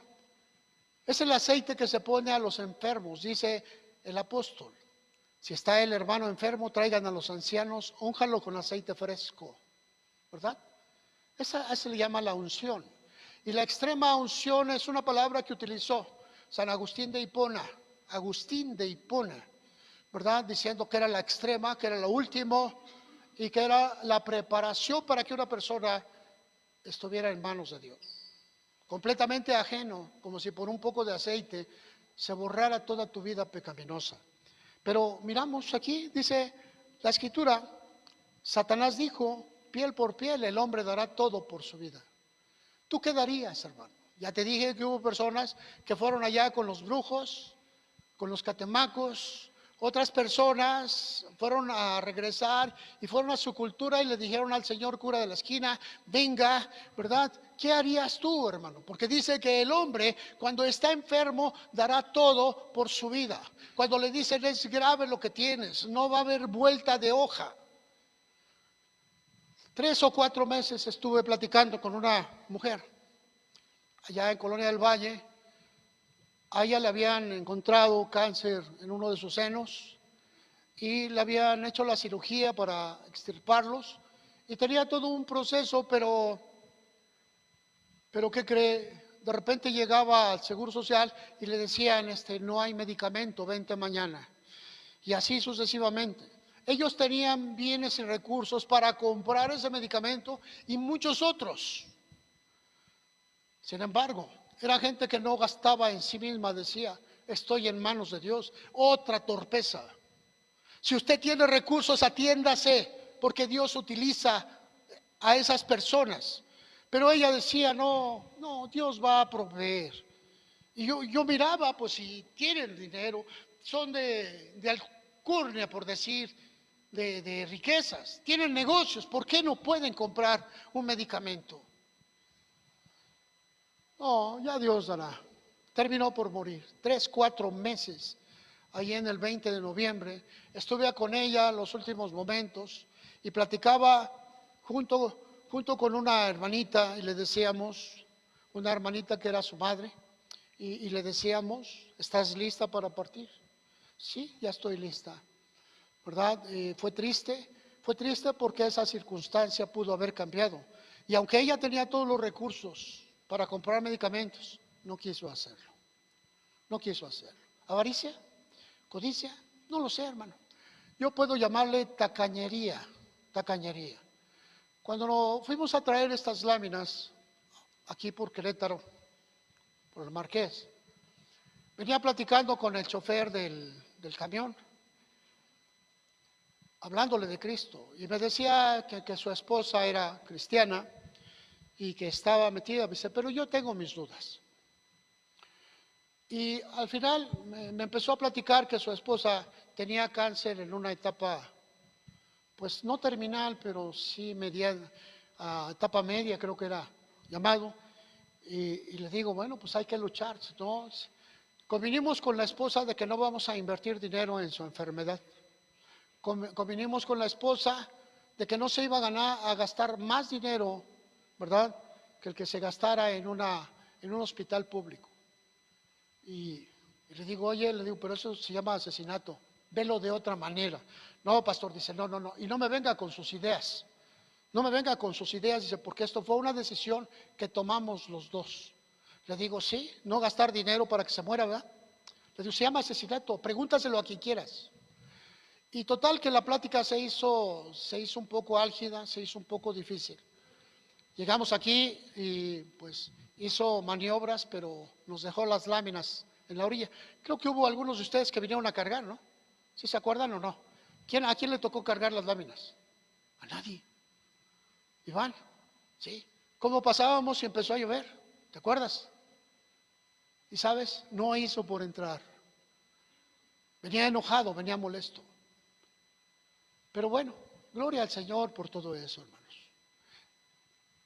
es el aceite que se pone a los enfermos, dice el apóstol. Si está el hermano enfermo, traigan a los ancianos, únjalo con aceite fresco, ¿verdad? Esa se le llama la unción. Y la extrema unción es una palabra que utilizó San Agustín de Hipona, ¿verdad? Diciendo que era la extrema, que era lo último y que era la preparación para que una persona estuviera en manos de Dios. Completamente ajeno, como si por un poco de aceite se borrara toda tu vida pecaminosa. Pero miramos aquí, dice la Escritura, Satanás dijo, piel por piel, el hombre dará todo por su vida. ¿Tú qué darías, hermano? Ya te dije que hubo personas que fueron allá con los brujos, con los catemacos. Otras personas fueron a regresar y fueron a su cultura y le dijeron al señor cura de la esquina, venga, ¿verdad? ¿Qué harías tú, hermano? Porque dice que el hombre cuando está enfermo dará todo por su vida. Cuando le dicen es grave lo que tienes, no va a haber vuelta de hoja. 3 o 4 meses estuve platicando con una mujer allá en Colonia del Valle. A ella le habían encontrado cáncer en uno de sus senos y le habían hecho la cirugía para extirparlos y tenía todo un proceso, pero ¿qué cree? De repente llegaba al Seguro Social y le decían, no hay medicamento, vente mañana. Y así sucesivamente. Ellos tenían bienes y recursos para comprar ese medicamento y muchos otros. Sin embargo, era gente que no gastaba en sí misma, decía, estoy en manos de Dios. Otra torpeza. Si usted tiene recursos, atiéndase, porque Dios utiliza a esas personas. Pero ella decía, no, Dios va a proveer. Y yo miraba, pues si tienen dinero, son de alcurnia, por decir, de riquezas, tienen negocios, ¿por qué no pueden comprar un medicamento? No, ya Dios dará. Terminó por morir. 3, 4 meses. Ahí en el 20 de noviembre. Estuve con ella los últimos momentos y platicaba junto con una hermanita y le decíamos, una hermanita que era su madre, y le decíamos, ¿estás lista para partir? Sí, ya estoy lista. ¿Verdad? Fue triste porque esa circunstancia pudo haber cambiado. Y aunque ella tenía todos los recursos para comprar medicamentos, no quiso hacerlo. No quiso hacerlo. ¿Avaricia? ¿Codicia? No lo sé, hermano. Yo puedo llamarle tacañería. Cuando nos fuimos a traer estas láminas aquí por Querétaro, por el Marqués, venía platicando con el chofer del camión, hablándole de Cristo, y me decía que su esposa era cristiana y que estaba metida. Me dice, pero yo tengo mis dudas. Y al final me empezó a platicar que su esposa tenía cáncer en una etapa, pues no terminal, pero sí etapa media, creo que era llamado. Y le digo, bueno, pues hay que luchar, ¿no? Convinimos con la esposa de que no vamos a invertir dinero en su enfermedad. Convinimos con la esposa de que no se iba a gastar más dinero, ¿verdad?, que el que se gastara en un hospital público. Y le digo, oye, pero eso se llama asesinato, velo de otra manera. No, pastor, dice, no, y no me venga con sus ideas. Dice, porque esto fue una decisión que tomamos los dos. Le digo, sí, no gastar dinero para que se muera, ¿verdad? Le digo, se llama asesinato, pregúntaselo a quien quieras. Y total que la plática se hizo un poco álgida, se hizo un poco difícil. Llegamos aquí y pues hizo maniobras, pero nos dejó las láminas en la orilla. Creo que hubo algunos de ustedes que vinieron a cargar, ¿no? ¿Sí se acuerdan o no? ¿A quién le tocó cargar las láminas? A nadie. Iván, ¿sí? ¿Cómo pasábamos y empezó a llover? ¿Te acuerdas? Y sabes, no hizo por entrar. Venía enojado, venía molesto. Pero bueno, gloria al Señor por todo eso, hermanos.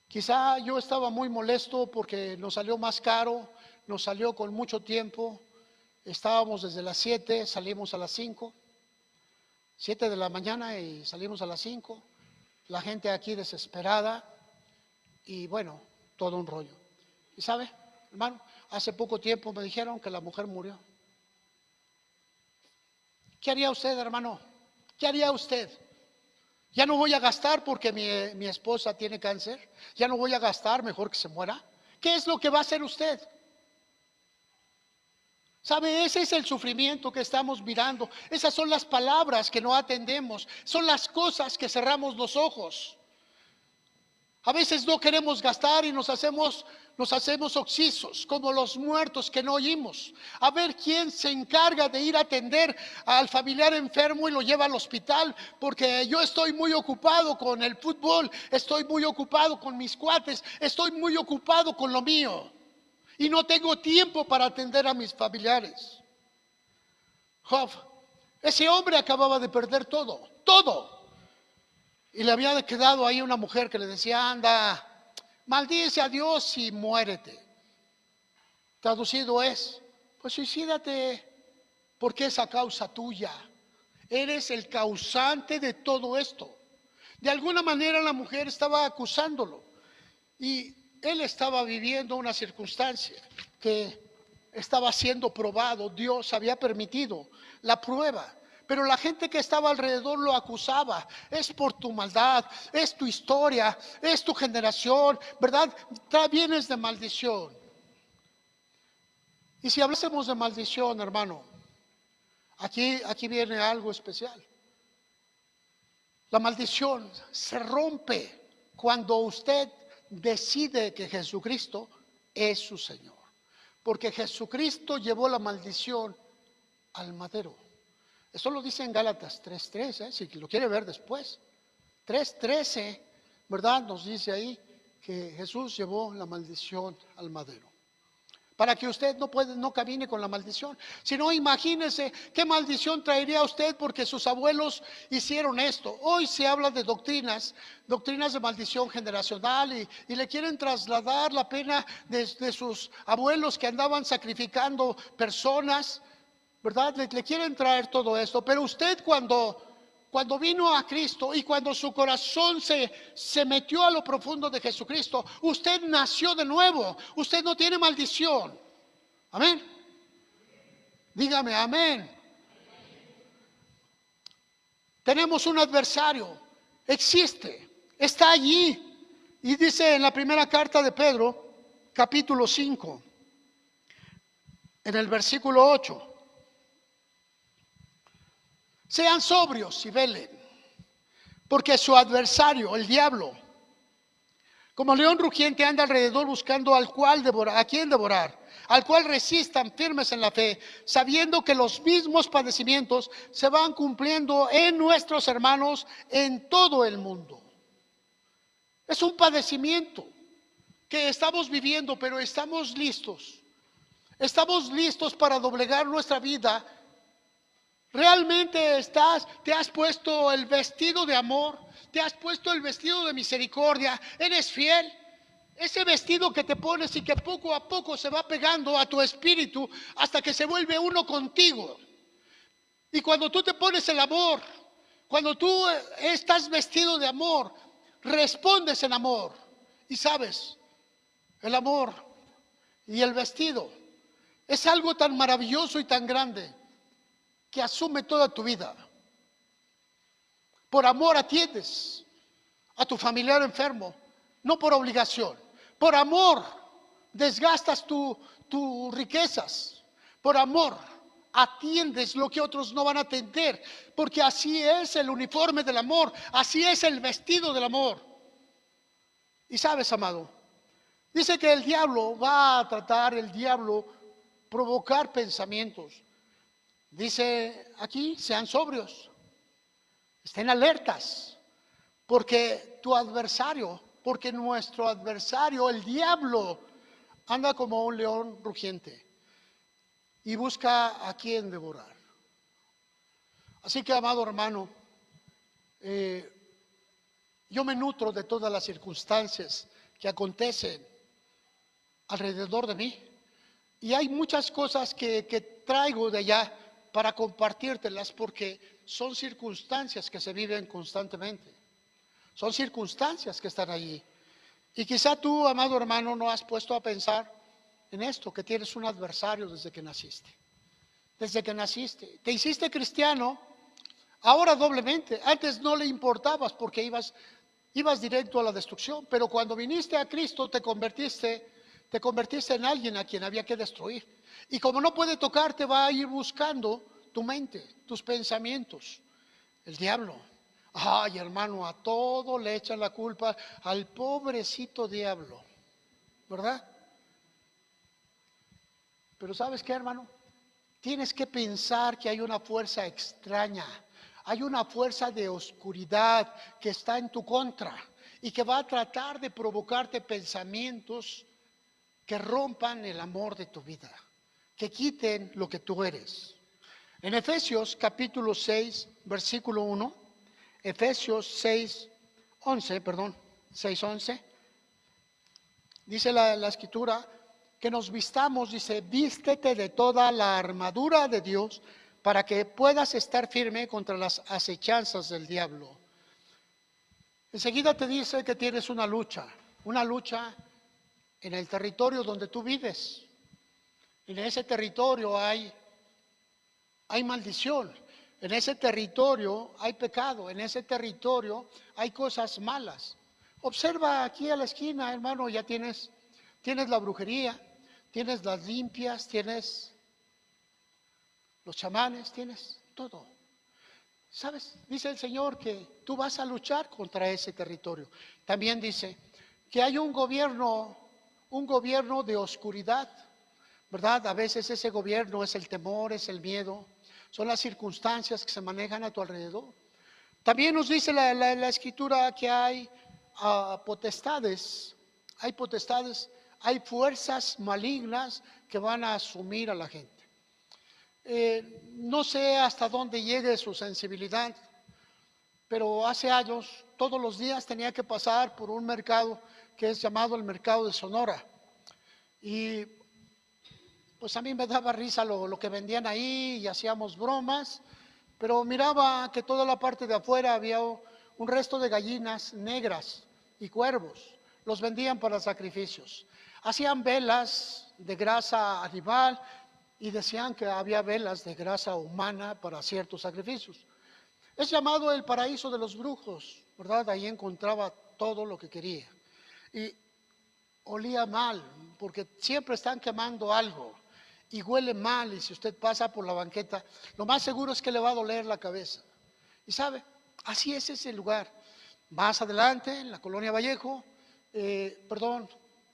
Quizá yo estaba muy molesto porque nos salió más caro, nos salió con mucho tiempo. Estábamos desde las 7, salimos a las 5, 7 de la mañana y salimos a las 5. La gente aquí desesperada y bueno, todo un rollo. ¿Y sabe, hermano? Hace poco tiempo me dijeron que la mujer murió. ¿Qué haría usted, hermano? ¿Qué haría usted? Ya no voy a gastar porque mi esposa tiene cáncer. Ya no voy a gastar, mejor que se muera. ¿Qué es lo que va a hacer usted? ¿Sabe? Ese es el sufrimiento que estamos mirando. Esas son las palabras que no atendemos. Son las cosas que cerramos los ojos. A veces no queremos gastar y nos hacemos oxisos, como los muertos que no oímos. A ver quién se encarga de ir a atender al familiar enfermo y lo lleva al hospital, porque yo estoy muy ocupado con el fútbol, estoy muy ocupado con mis cuates, estoy muy ocupado con lo mío. Y no tengo tiempo para atender a mis familiares. Job, ese hombre acababa de perder todo, todo. Y le había quedado ahí una mujer que le decía, anda, maldice a Dios y muérete. Traducido es, pues suicídate, porque es a causa tuya. Eres el causante de todo esto. De alguna manera la mujer estaba acusándolo. Y él estaba viviendo una circunstancia que estaba siendo probado. Dios había permitido la prueba. Pero la gente que estaba alrededor lo acusaba. Es por tu maldad, es tu historia, es tu generación, ¿verdad? Vienes de maldición. Y si hablásemos de maldición, hermano, aquí viene algo especial. La maldición se rompe cuando usted decide que Jesucristo es su Señor. Porque Jesucristo llevó la maldición al madero. Eso lo dice en Gálatas 3:13, si lo quiere ver después. 3:13, ¿verdad? Nos dice ahí que Jesús llevó la maldición al madero. Para que usted no camine con la maldición. Si no, imagínese qué maldición traería a usted porque sus abuelos hicieron esto. Hoy se habla de doctrinas de maldición generacional y le quieren trasladar la pena de sus abuelos que andaban sacrificando personas, ¿verdad? Le quieren traer todo esto. Pero usted cuando vino a Cristo y cuando su corazón se metió a lo profundo de Jesucristo, usted nació de nuevo. Usted no tiene maldición. Amén. Dígame amén. Tenemos un adversario. Existe. Está allí. Y dice en la primera carta de Pedro, capítulo 5, en el versículo 8. Sean sobrios y velen, porque su adversario, el diablo, como león rugiente anda alrededor buscando a quien devorar, al cual resistan firmes en la fe, sabiendo que los mismos padecimientos se van cumpliendo en nuestros hermanos en todo el mundo. Es un padecimiento que estamos viviendo, pero estamos listos. Estamos listos para doblegar nuestra vida. ¿Realmente te has puesto el vestido de amor? ¿Te has puesto el vestido de misericordia? ¿Eres fiel? Ese vestido que te pones y que poco a poco se va pegando a tu espíritu hasta que se vuelve uno contigo. Y cuando tú te pones el amor, cuando tú estás vestido de amor, respondes en amor. Y sabes, el amor y el vestido es algo tan maravilloso y tan grande que asume toda tu vida. Por amor atiendes a tu familiar enfermo, no por obligación. Por amor desgastas tus riquezas. Por amor atiendes lo que otros no van a atender, porque así es el uniforme del amor, así es el vestido del amor. Y sabes, amado, dice que el diablo va a tratar, provocar pensamientos. Dice aquí, sean sobrios, estén alertas, porque nuestro adversario, el diablo, anda como un león rugiente y busca a quien devorar. Así que, amado hermano, yo me nutro de todas las circunstancias que acontecen alrededor de mí. Y hay muchas cosas que traigo de allá para compartírtelas porque son circunstancias que se viven constantemente. Son circunstancias que están allí. Y quizá tú, amado hermano, no has puesto a pensar en esto, que tienes un adversario desde que naciste. Desde que naciste. Te hiciste cristiano, ahora doblemente. Antes no le importabas porque ibas directo a la destrucción. Pero cuando viniste a Cristo te convertiste, te convertiste en alguien a quien había que destruir. Y como no puede tocarte, va a ir buscando tu mente, tus pensamientos. El diablo. Ay, hermano, a todo le echan la culpa al pobrecito diablo, ¿verdad? Pero ¿sabes qué, hermano? Tienes que pensar que hay una fuerza extraña, hay una fuerza de oscuridad que está en tu contra y que va a tratar de provocarte pensamientos que rompan el amor de tu vida, que quiten lo que tú eres. En Efesios capítulo 6, versículo 1, Efesios 6, 11, perdón, 6, 11, dice la escritura, que nos vistamos, dice, vístete de toda la armadura de Dios para que puedas estar firme contra las acechanzas del diablo. Enseguida te dice que tienes una lucha en el territorio donde tú vives. En ese territorio hay maldición, en ese territorio hay pecado, en ese territorio hay cosas malas. Observa aquí a la esquina, hermano, ya tienes la brujería, tienes las limpias, tienes los chamanes, tienes todo. ¿Sabes? Dice el Señor que tú vas a luchar contra ese territorio. También dice que hay un gobierno de oscuridad, ¿verdad? A veces ese gobierno es el temor, es el miedo, son las circunstancias que se manejan a tu alrededor. También nos dice la Escritura que hay potestades, hay fuerzas malignas que van a asumir a la gente. No sé hasta dónde llegue su sensibilidad, pero hace años, todos los días tenía que pasar por un mercado que es llamado el mercado de Sonora. Y pues a mí me daba risa lo que vendían ahí y hacíamos bromas, pero miraba que toda la parte de afuera había un resto de gallinas negras y cuervos. Los vendían para sacrificios. Hacían velas de grasa animal y decían que había velas de grasa humana para ciertos sacrificios. Es llamado el paraíso de los brujos, ¿verdad? Ahí encontraba todo lo que quería. Y olía mal, porque siempre están quemando algo y huele mal, y si usted pasa por la banqueta, lo más seguro es que le va a doler la cabeza. Y sabe, así es ese lugar. Más adelante, en la colonia Vallejo,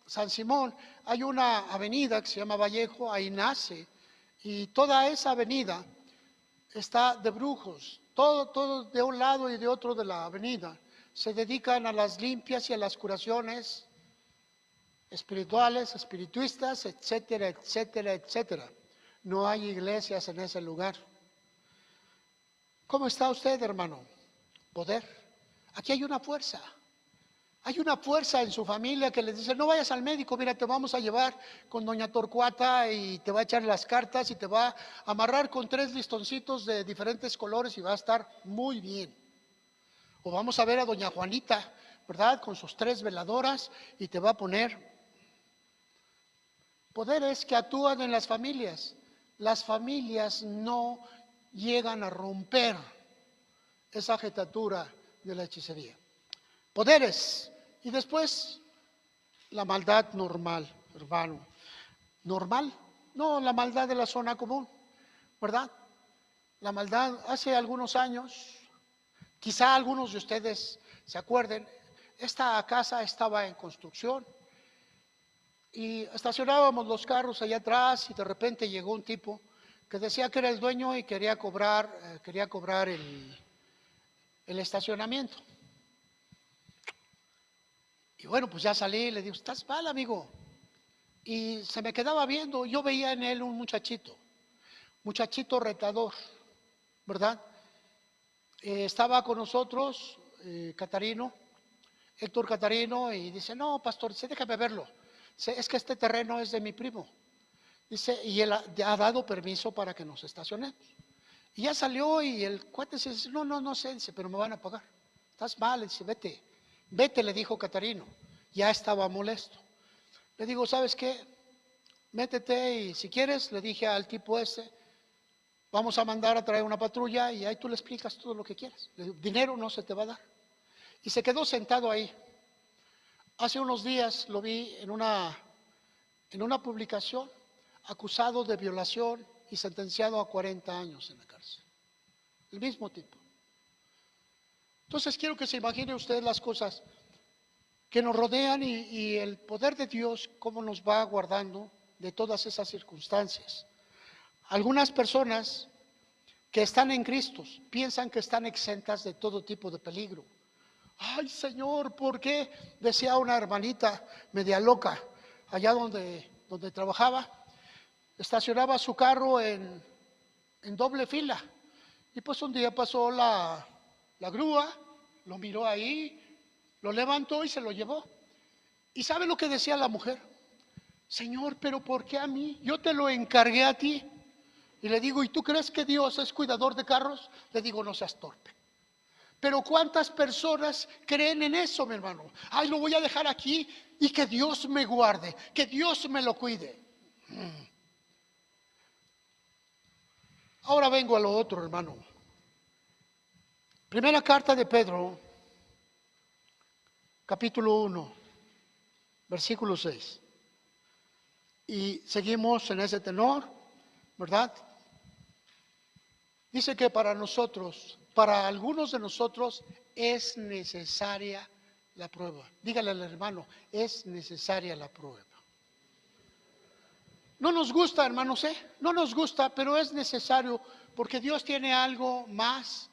San Simón, hay una avenida que se llama Vallejo, ahí nace, y toda esa avenida está de brujos. Todo de un lado y de otro de la avenida se dedican a las limpias y a las curaciones espirituales, espiritistas, etcétera, etcétera, etcétera. No hay iglesias en ese lugar. ¿Cómo está usted, hermano? Poder. Aquí hay una fuerza. Hay una fuerza en su familia que les dice, no vayas al médico, mira, te vamos a llevar con doña Torcuata y te va a echar las cartas y te va a amarrar con 3 listoncitos de diferentes colores y va a estar muy bien. O vamos a ver a doña Juanita, ¿verdad? Con sus 3 veladoras y te va a poner. Poderes que actúan en las familias. Las familias no llegan a romper esa jetatura de la hechicería. Poderes. Y después, la maldad normal, hermano. ¿Normal? No, la maldad de la zona común, ¿verdad? La maldad hace algunos años, quizá algunos de ustedes se acuerden, esta casa estaba en construcción y estacionábamos los carros allá atrás y de repente llegó un tipo que decía que era el dueño y quería cobrar el estacionamiento. Y bueno, pues ya salí y le digo, ¿estás mal, amigo? Y se me quedaba viendo, yo veía en él un muchachito retador, ¿verdad? Estaba con nosotros Héctor Catarino, y dice, no, pastor, dice, déjame verlo. Dice, es que este terreno es de mi primo. Dice, y él ha dado permiso para que nos estacionemos. Y ya salió y el cuate dice, no sé, dice, pero me van a pagar. Estás mal, dice, vete, le dijo Catarino. Ya estaba molesto. Le digo, ¿sabes qué? Métete y si quieres, le dije al tipo ese, vamos a mandar a traer una patrulla y ahí tú le explicas todo lo que quieras. Le digo, dinero no se te va a dar. Y se quedó sentado ahí. Hace unos días lo vi en en una publicación, acusado de violación y sentenciado a 40 años en la cárcel. El mismo tipo. Entonces quiero que se imagine usted las cosas que nos rodean y el poder de Dios, cómo nos va guardando de todas esas circunstancias. Algunas personas que están en Cristo piensan que están exentas de todo tipo de peligro. Ay, Señor, ¿por qué? Decía una hermanita media loca, allá donde trabajaba, estacionaba su carro en doble fila. Y pues un día pasó la grúa, lo miró ahí, lo levantó y se lo llevó. ¿Y sabe lo que decía la mujer? Señor, pero ¿por qué a mí? Yo te lo encargué a ti. Y le digo, ¿y tú crees que Dios es cuidador de carros? Le digo, no seas torpe. Pero ¿cuántas personas creen en eso, mi hermano? Ay, lo voy a dejar aquí y que Dios me guarde, que Dios me lo cuide. Ahora vengo a lo otro, hermano. Primera carta de Pedro, capítulo 1, versículo 6. Y seguimos en ese tenor, ¿verdad? Dice que para nosotros, para algunos de nosotros, es necesaria la prueba. Dígale al hermano, es necesaria la prueba. No nos gusta, hermanos, no nos gusta, pero es necesario porque Dios tiene algo más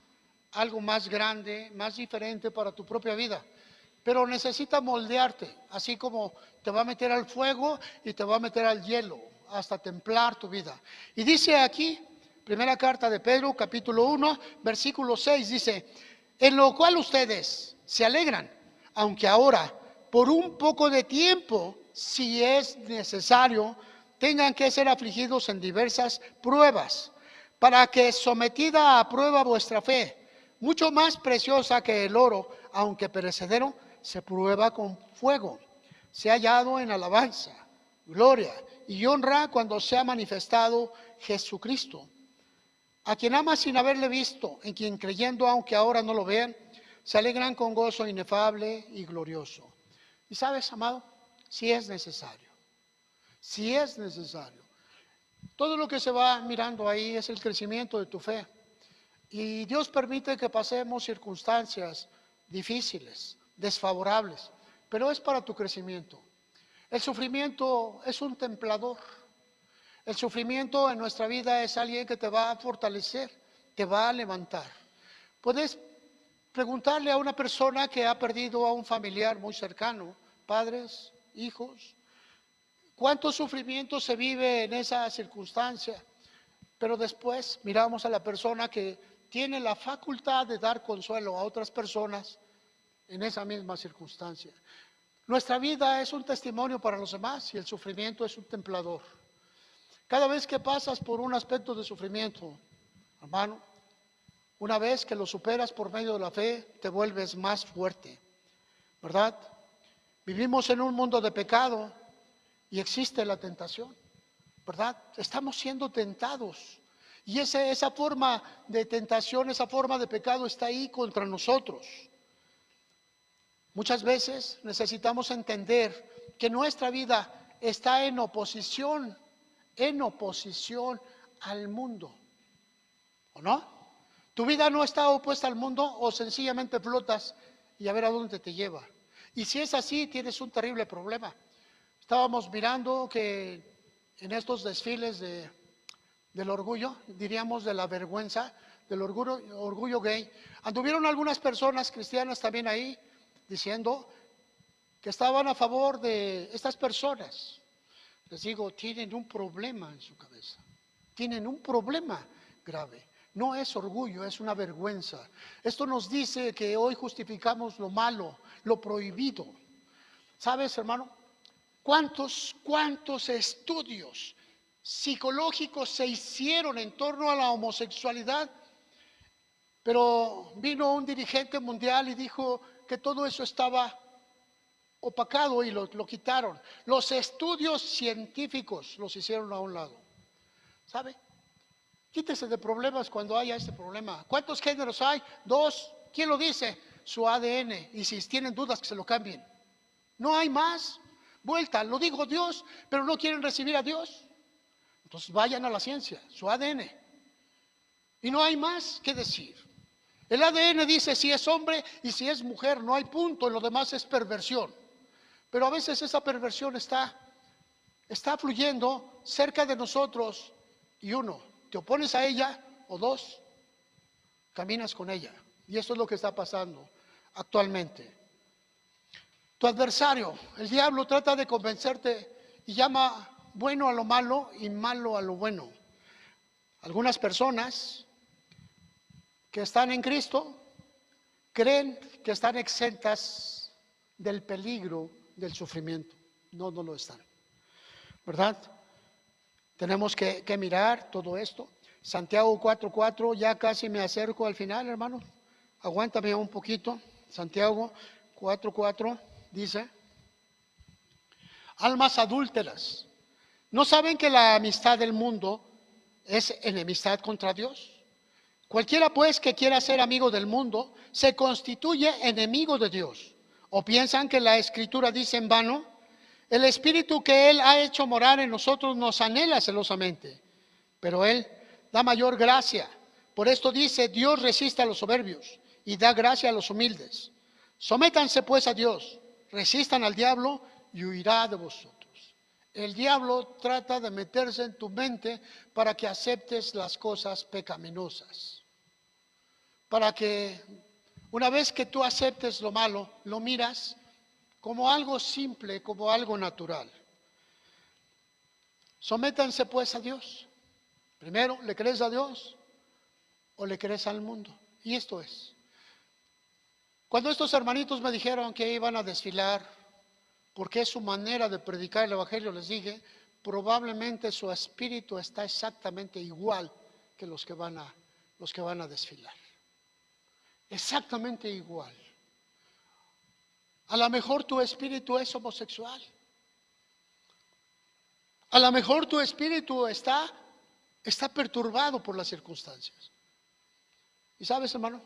grande, más diferente para tu propia vida. Pero necesita moldearte, así como te va a meter al fuego y te va a meter al hielo, hasta templar tu vida. Y dice aquí, primera carta de Pedro, capítulo 1, versículo 6, dice, en lo cual ustedes se alegran, aunque ahora, por un poco de tiempo, si es necesario, tengan que ser afligidos en diversas pruebas, para que sometida a prueba vuestra fe, mucho más preciosa que el oro, aunque perecedero, se prueba con fuego, sea hallado en alabanza, gloria y honra cuando sea manifestado Jesucristo, a quien ama sin haberle visto, en quien creyendo, aunque ahora no lo vean, se alegran con gozo inefable y glorioso. Y sabes, amado, si es necesario. Si es necesario. Todo lo que se va mirando ahí es el crecimiento de tu fe. Y Dios permite que pasemos circunstancias difíciles, desfavorables, pero es para tu crecimiento. El sufrimiento es un templador. El sufrimiento en nuestra vida es alguien que te va a fortalecer, te va a levantar. Puedes preguntarle a una persona que ha perdido a un familiar muy cercano, padres, hijos, ¿cuánto sufrimiento se vive en esa circunstancia? Pero después miramos a la persona que tiene la facultad de dar consuelo a otras personas en esa misma circunstancia. Nuestra vida es un testimonio para los demás y el sufrimiento es un templador. Cada vez que pasas por un aspecto de sufrimiento, hermano, una vez que lo superas por medio de la fe, te vuelves más fuerte, ¿verdad? Vivimos en un mundo de pecado y existe la tentación, ¿verdad? Estamos siendo tentados y esa forma de tentación, esa forma de pecado está ahí contra nosotros. Muchas veces necesitamos entender que nuestra vida está en oposición al mundo, ¿o no? Tu vida no está opuesta al mundo o sencillamente flotas y a ver a dónde te lleva. Y si es así, tienes un terrible problema. Estábamos mirando que en estos desfiles del orgullo, diríamos de la vergüenza, del orgullo gay, anduvieron algunas personas cristianas también ahí diciendo que estaban a favor de estas personas. Les digo, tienen un problema en su cabeza, tienen un problema grave. No es orgullo, es una vergüenza. Esto nos dice que hoy justificamos lo malo, lo prohibido. ¿Sabes, hermano? ¿Cuántos estudios psicológicos se hicieron en torno a la homosexualidad? Pero vino un dirigente mundial y dijo que todo eso estaba opacado y lo quitaron. Los estudios científicos los hicieron a un lado. ¿Sabe? Quítese de problemas cuando haya este problema. ¿Cuántos géneros hay? 2. ¿Quién lo dice? Su ADN. Y si tienen dudas, que se lo cambien. No hay más. vuelta. Lo dijo Dios, pero no quieren recibir a Dios. Entonces vayan a la ciencia, su ADN. Y no hay más que decir. El ADN dice si es hombre y si es mujer, no hay punto, y lo demás es perversión. Pero a veces esa perversión está fluyendo cerca de nosotros y uno, te opones a ella, o dos, caminas con ella. Y eso es lo que está pasando actualmente. Tu adversario, el diablo, trata de convencerte y llama bueno a lo malo y malo a lo bueno. Algunas personas que están en Cristo creen que están exentas del peligro del sufrimiento. No, no lo están, ¿verdad? Tenemos que mirar todo esto. Santiago 4:4, ya casi me acerco al final, hermano. Aguántame un poquito. Santiago 4:4 dice: almas adúlteras, ¿no saben que la amistad del mundo es enemistad contra Dios? Cualquiera pues que quiera ser amigo del mundo se constituye enemigo de Dios. ¿O piensan que la Escritura dice en vano? El Espíritu que Él ha hecho morar en nosotros nos anhela celosamente, pero Él da mayor gracia. Por esto dice: Dios resiste a los soberbios y da gracia a los humildes. Sométanse pues a Dios, resistan al diablo y huirá de vosotros. El diablo trata de meterse en tu mente para que aceptes las cosas pecaminosas. Para que una vez que tú aceptes lo malo, lo miras como algo simple, como algo natural. Sométanse pues a Dios. Primero, ¿le crees a Dios o le crees al mundo? Y esto es. Cuando estos hermanitos me dijeron que iban a desfilar, porque es su manera de predicar el Evangelio, les dije, probablemente su espíritu está exactamente igual que los que van a desfilar. Exactamente igual. A lo mejor tu espíritu es homosexual. A lo mejor tu espíritu está perturbado por las circunstancias. ¿Y sabes, hermano?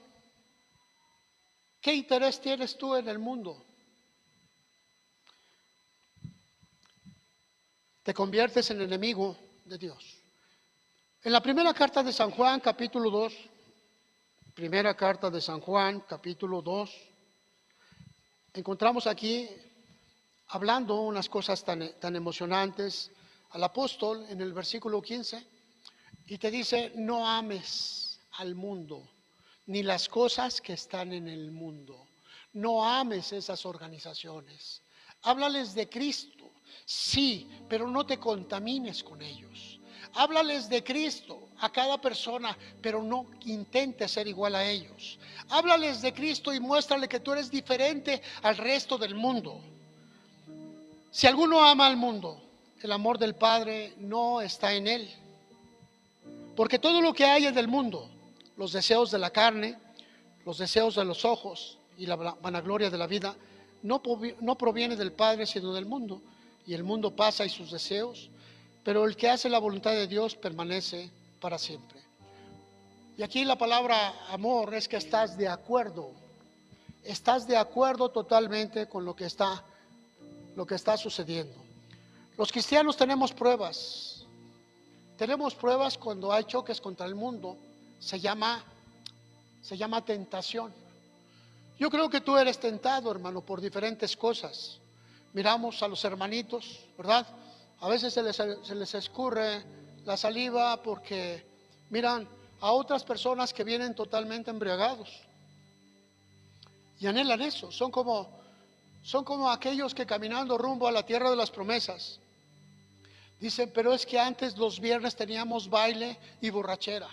¿Qué interés tienes tú en el mundo? Te conviertes en enemigo de Dios. En la primera carta de San Juan, capítulo 2, primera carta de San Juan, capítulo 2, encontramos aquí hablando unas cosas tan emocionantes al apóstol en el versículo 15, y te dice: no ames al mundo, ni las cosas que están en el mundo. No ames esas organizaciones. Háblales de Cristo, sí, pero no te contamines con ellos. Háblales de Cristo a cada persona, pero no intentes ser igual a ellos. Háblales de Cristo y muéstrale que tú eres diferente al resto del mundo. Si alguno ama al mundo, el amor del Padre no está en él. Porque todo lo que hay en el mundo, los deseos de la carne, los deseos de los ojos y la vanagloria de la vida, no proviene del Padre, sino del mundo. Y el mundo pasa y sus deseos, pero el que hace la voluntad de Dios permanece para siempre. Y aquí la palabra amor es que estás de acuerdo totalmente con lo que está sucediendo. Los cristianos tenemos pruebas cuando hay choques contra el mundo. Se llama tentación. Yo creo que tú eres tentado, hermano, por diferentes cosas. Miramos a los hermanitos, ¿verdad? A veces se les escurre la saliva porque miran a otras personas que vienen totalmente embriagados y anhelan eso. Son como aquellos que caminando rumbo a la tierra de las promesas dicen: pero es que antes los viernes teníamos baile y borrachera.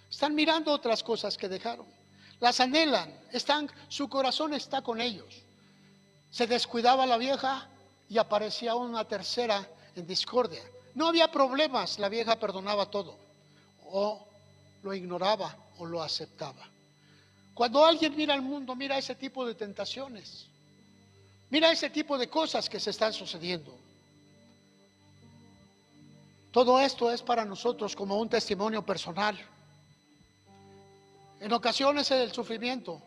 Están mirando otras cosas que dejaron, las anhelan, su corazón está con ellos. Se descuidaba la vieja y aparecía una tercera en discordia. No había problemas, la vieja perdonaba todo, o lo ignoraba o lo aceptaba. Cuando alguien mira al mundo, mira ese tipo de tentaciones, mira ese tipo de cosas que se están sucediendo. Todo esto es para nosotros como un testimonio personal. En ocasiones el sufrimiento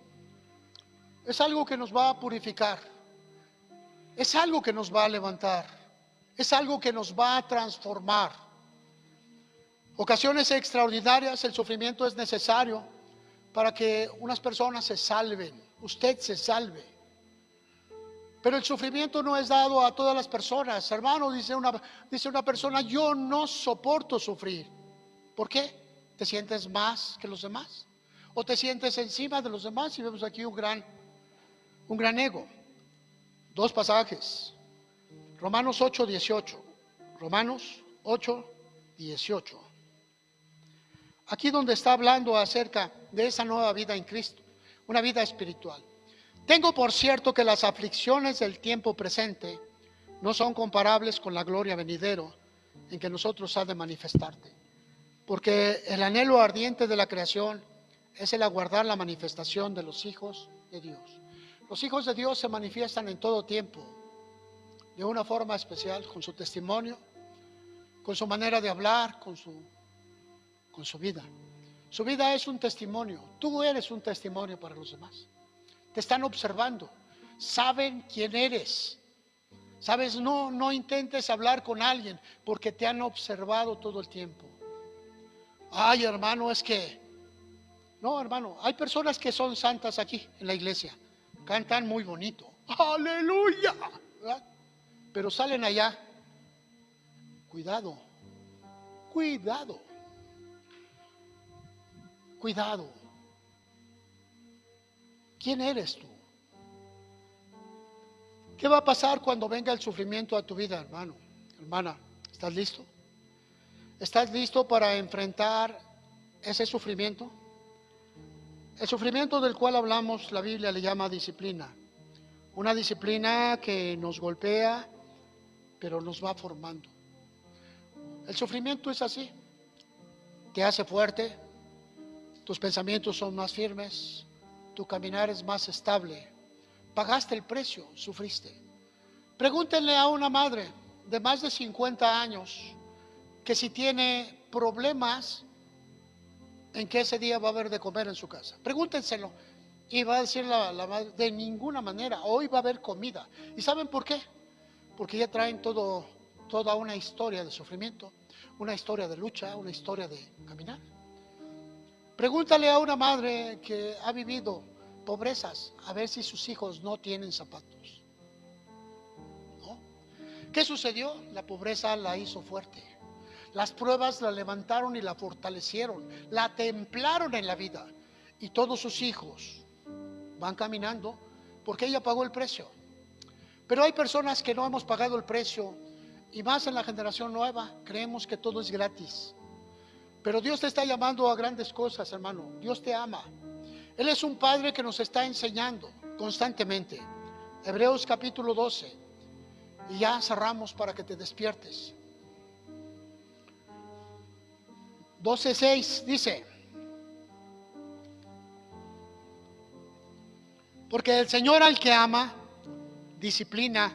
es algo que nos va a purificar. es algo que nos va a levantar, es algo que nos va a transformar. Ocasiones extraordinarias, el sufrimiento es necesario para que unas personas se salven, usted se salve. Pero el sufrimiento no es dado a todas las personas. Hermano, dice una persona, yo no soporto sufrir. ¿Por qué? ¿Te sientes más que los demás? ¿O te sientes encima de los demás? Y vemos aquí un gran ego. Dos pasajes. Romanos 8:18. Romanos 8:18. Aquí donde está hablando acerca de esa nueva vida en Cristo, una vida espiritual. Tengo por cierto que las aflicciones del tiempo presente no son comparables con la gloria venidero en que nosotros ha de manifestarte. Porque el anhelo ardiente de la creación es el aguardar la manifestación de los hijos de Dios. Los hijos de Dios se manifiestan en todo tiempo, de una forma especial, con su testimonio, con su manera de hablar, con su vida. Su vida es un testimonio. Tú eres un testimonio para los demás. Te están observando, saben quién eres. Sabes, no intentes hablar con alguien porque te han observado todo el tiempo. Ay, hermano, es que no, hermano, hay personas que son santas aquí en la iglesia, cantan muy bonito, aleluya, ¿verdad? Pero salen allá. Cuidado, cuidado, cuidado. ¿Quién eres tú? ¿Qué va a pasar cuando venga el sufrimiento a tu vida, hermano, hermana? ¿Estás listo? ¿Estás listo para enfrentar ese sufrimiento? El sufrimiento del cual hablamos, la Biblia le llama disciplina. Una disciplina que nos golpea, pero nos va formando. El sufrimiento es así. Te hace fuerte, tus pensamientos son más firmes, tu caminar es más estable. Pagaste el precio, sufriste. Pregúntenle a una madre de más de 50 años que si tiene problemas en que ese día va a haber de comer en su casa. Pregúntenselo. Y va a decir la madre, de ninguna manera, hoy va a haber comida. ¿Y saben por qué? Porque ya traen toda una historia de sufrimiento, una historia de lucha, una historia de caminar. Pregúntale a una madre que ha vivido pobrezas, a ver si sus hijos no tienen zapatos. ¿No? ¿Qué sucedió? La pobreza la hizo fuerte. Las pruebas la levantaron y la fortalecieron, la templaron en la vida. Y todos sus hijos van caminando porque ella pagó el precio. Pero hay personas que no hemos pagado el precio, y más en la generación nueva, creemos que todo es gratis. Pero Dios te está llamando a grandes cosas, hermano. Dios te ama. Él es un Padre que nos está enseñando constantemente. Hebreos capítulo 12. Y ya cerramos para que te despiertes. 12:6 dice: porque el Señor al que ama, disciplina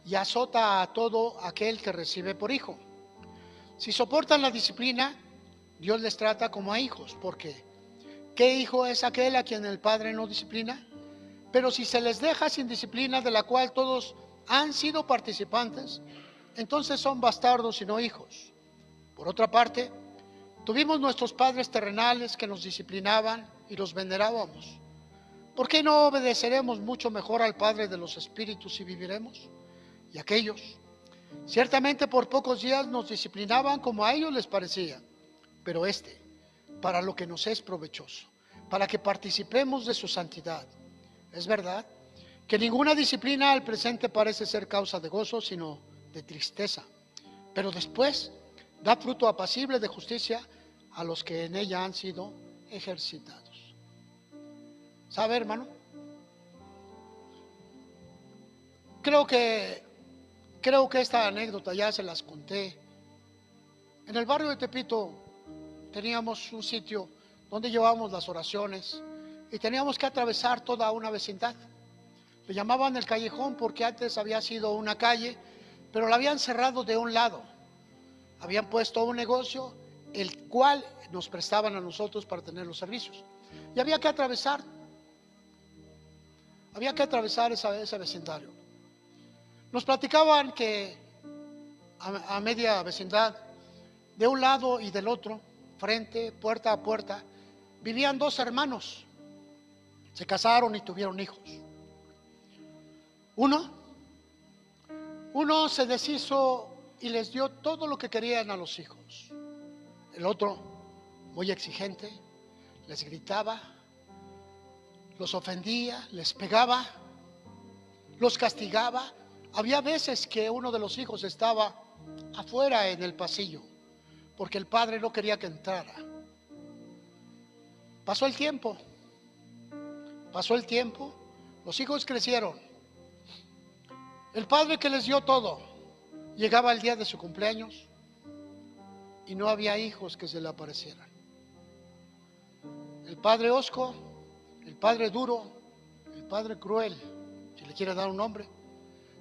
y azota a todo aquel que recibe por hijo. Si soportan la disciplina, Dios les trata como a hijos, porque ¿qué hijo es aquel a quien el Padre no disciplina? Pero si se les deja sin disciplina, de la cual todos han sido participantes, entonces son bastardos y no hijos. Por otra parte, tuvimos nuestros padres terrenales que nos disciplinaban y los venerábamos. ¿Por qué no obedeceremos mucho mejor al Padre de los Espíritus y viviremos? Y aquellos, ciertamente por pocos días nos disciplinaban como a ellos les parecía, pero para lo que nos es provechoso, para que participemos de su santidad. Es verdad que ninguna disciplina al presente parece ser causa de gozo, sino de tristeza, pero después da fruto apacible de justicia a los que en ella han sido ejercitados. ¿Sabe, hermano? Creo que esta anécdota ya se las conté. En el barrio de Tepito teníamos un sitio donde llevábamos las oraciones y teníamos que atravesar toda una vecindad. Le llamaban el callejón porque antes había sido una calle, pero la habían cerrado de un lado. Habían puesto un negocio, el cual nos prestaban a nosotros para tener los servicios. Y había que atravesar ese vecindario. Nos platicaban que a media vecindad, de un lado y del otro, frente, puerta a puerta, vivían dos hermanos. Se casaron y tuvieron hijos. Uno se deshizo y les dio todo lo que querían a los hijos. El otro, muy exigente, les gritaba, los ofendía, les pegaba, los castigaba. Había veces que uno de los hijos estaba afuera en el pasillo porque el padre no quería que entrara. Pasó el tiempo, los hijos crecieron. El padre que les dio todo, llegaba el día de su cumpleaños y no había hijos que se le aparecieran. El padre hosco, el padre duro, el padre cruel, si le quiere dar un nombre,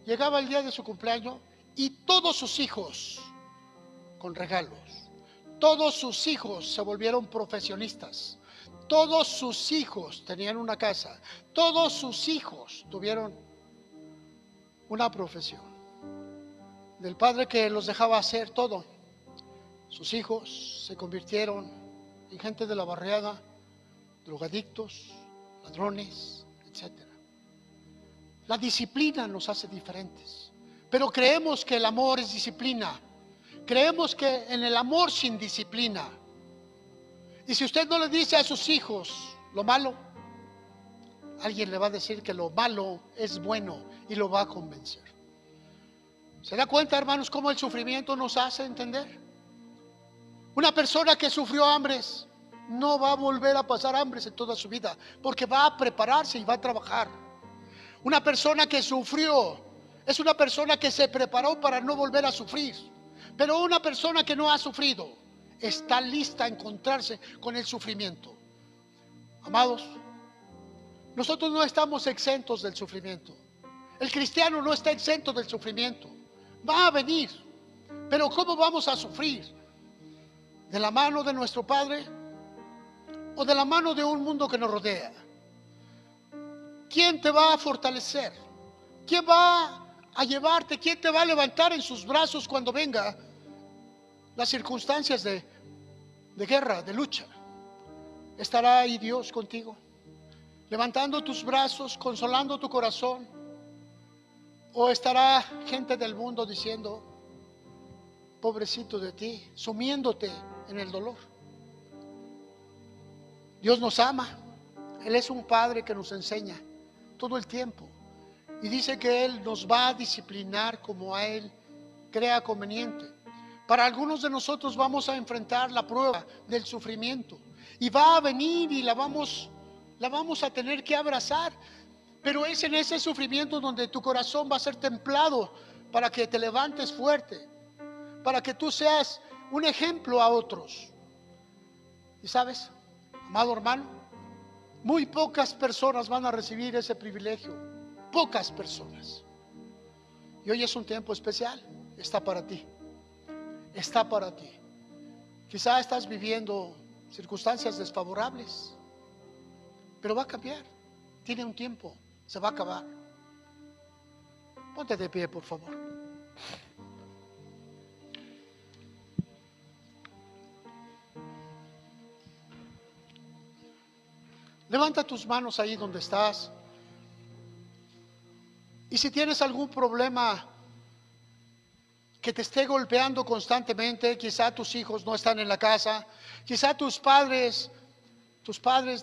llegaba el día de su cumpleaños y todos sus hijos con regalos. Todos sus hijos se volvieron profesionistas. Todos sus hijos tenían una casa. Todos sus hijos tuvieron una profesión. Del padre que los dejaba hacer todo, sus hijos se convirtieron en gente de la barriada, drogadictos, ladrones, etc. La disciplina nos hace diferentes, pero creemos que el amor es disciplina. Creemos que en el amor sin disciplina. Y si usted no le dice a sus hijos lo malo, alguien le va a decir que lo malo es bueno y lo va a convencer. ¿Se da cuenta, hermanos, cómo el sufrimiento nos hace entender? Una persona que sufrió hambres no va a volver a pasar hambres en toda su vida, porque va a prepararse y va a trabajar. Una persona que sufrió es una persona que se preparó para no volver a sufrir. Pero una persona que no ha sufrido está lista a encontrarse con el sufrimiento. Amados, nosotros no estamos exentos del sufrimiento. El cristiano no está exento del sufrimiento. Va a venir. Pero ¿cómo vamos a sufrir? ¿De la mano de nuestro Padre o de la mano de un mundo que nos rodea? ¿Quién te va a fortalecer? ¿Quién va a llevarte? ¿Quién te va a levantar en sus brazos cuando venga las circunstancias de guerra, de lucha? ¿Estará ahí Dios contigo, levantando tus brazos, consolando tu corazón? ¿O estará gente del mundo diciendo, pobrecito de ti, sumiéndote en el dolor? Dios nos ama. Él es un Padre que nos enseña todo el tiempo. Y dice que Él nos va a disciplinar como a Él crea conveniente. Para algunos de nosotros vamos a enfrentar la prueba del sufrimiento. Y va a venir y la vamos a tener que abrazar. Pero es en ese sufrimiento donde tu corazón va a ser templado para que te levantes fuerte, para que tú seas un ejemplo a otros. Y sabes, amado hermano, muy pocas personas van a recibir ese privilegio. Pocas personas. Y hoy es un tiempo especial. Está para ti. Está para ti. Quizá estás viviendo circunstancias desfavorables, pero va a cambiar. Tiene un tiempo. Se va a acabar. Ponte de pie, por favor. Levanta tus manos ahí donde estás. Y si tienes algún problema que te esté golpeando constantemente, quizá tus hijos no están en la casa, quizá tus padres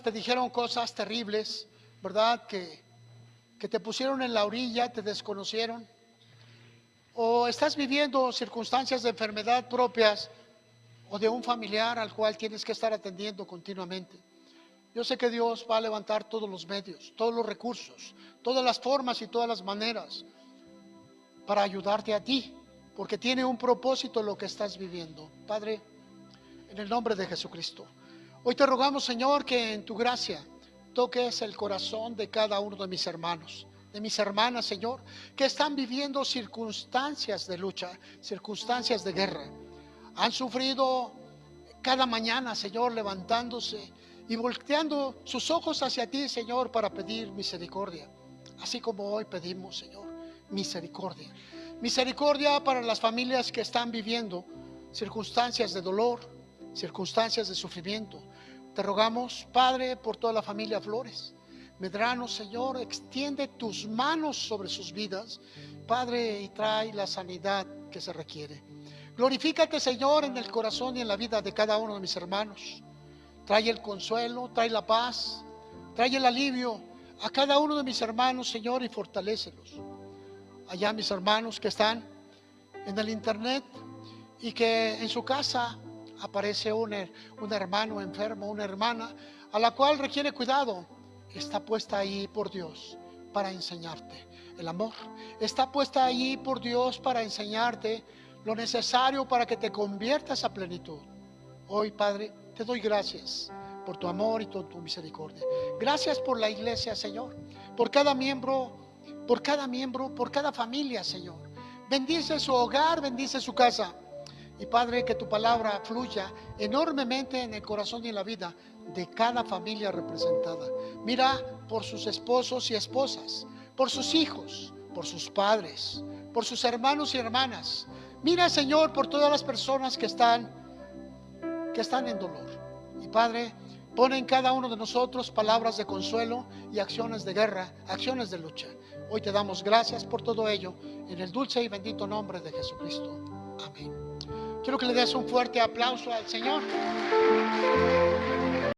te dijeron cosas terribles, ¿verdad? Que te pusieron en la orilla, te desconocieron, o estás viviendo circunstancias de enfermedad propias o de un familiar al cual tienes que estar atendiendo continuamente. Yo sé que Dios va a levantar todos los medios, todos los recursos, todas las formas y todas las maneras para ayudarte a ti, porque tiene un propósito lo que estás viviendo. Padre, en el nombre de Jesucristo, hoy te rogamos, Señor, que en tu gracia toques el corazón de cada uno de mis hermanos, de mis hermanas, Señor, que están viviendo circunstancias de lucha, circunstancias de guerra. Han sufrido cada mañana, Señor, levantándose y volteando sus ojos hacia ti, Señor, para pedir misericordia. Así como hoy pedimos, Señor, misericordia. Misericordia para las familias que están viviendo circunstancias de dolor, circunstancias de sufrimiento. Te rogamos, Padre, por toda la familia Flores Medrano, Señor, extiende tus manos sobre sus vidas, Padre, y trae la sanidad que se requiere. Glorifícate, Señor, en el corazón y en la vida de cada uno de mis hermanos. Trae el consuelo, trae la paz, trae el alivio a cada uno de mis hermanos, Señor, y fortalécelos. Allá mis hermanos que están en el internet y que en su casa aparece un hermano enfermo, una hermana a la cual requiere cuidado, está puesta ahí por Dios para enseñarte el amor. Está puesta ahí por Dios para enseñarte lo necesario para que te conviertas a plenitud. Hoy, Padre, te doy gracias por tu amor y tu misericordia. Gracias por la iglesia, Señor, por cada miembro, por cada familia, Señor. Bendice su hogar, bendice su casa. Y Padre, que tu palabra fluya enormemente en el corazón y en la vida de cada familia representada. Mira por sus esposos y esposas, por sus hijos, por sus padres, por sus hermanos y hermanas. Mira, Señor, por todas las personas que están en dolor. Y Padre, pone en cada uno de nosotros palabras de consuelo y acciones de guerra, acciones de lucha. Hoy te damos gracias por todo ello, en el dulce y bendito nombre de Jesucristo. Amén. Quiero que le des un fuerte aplauso al Señor.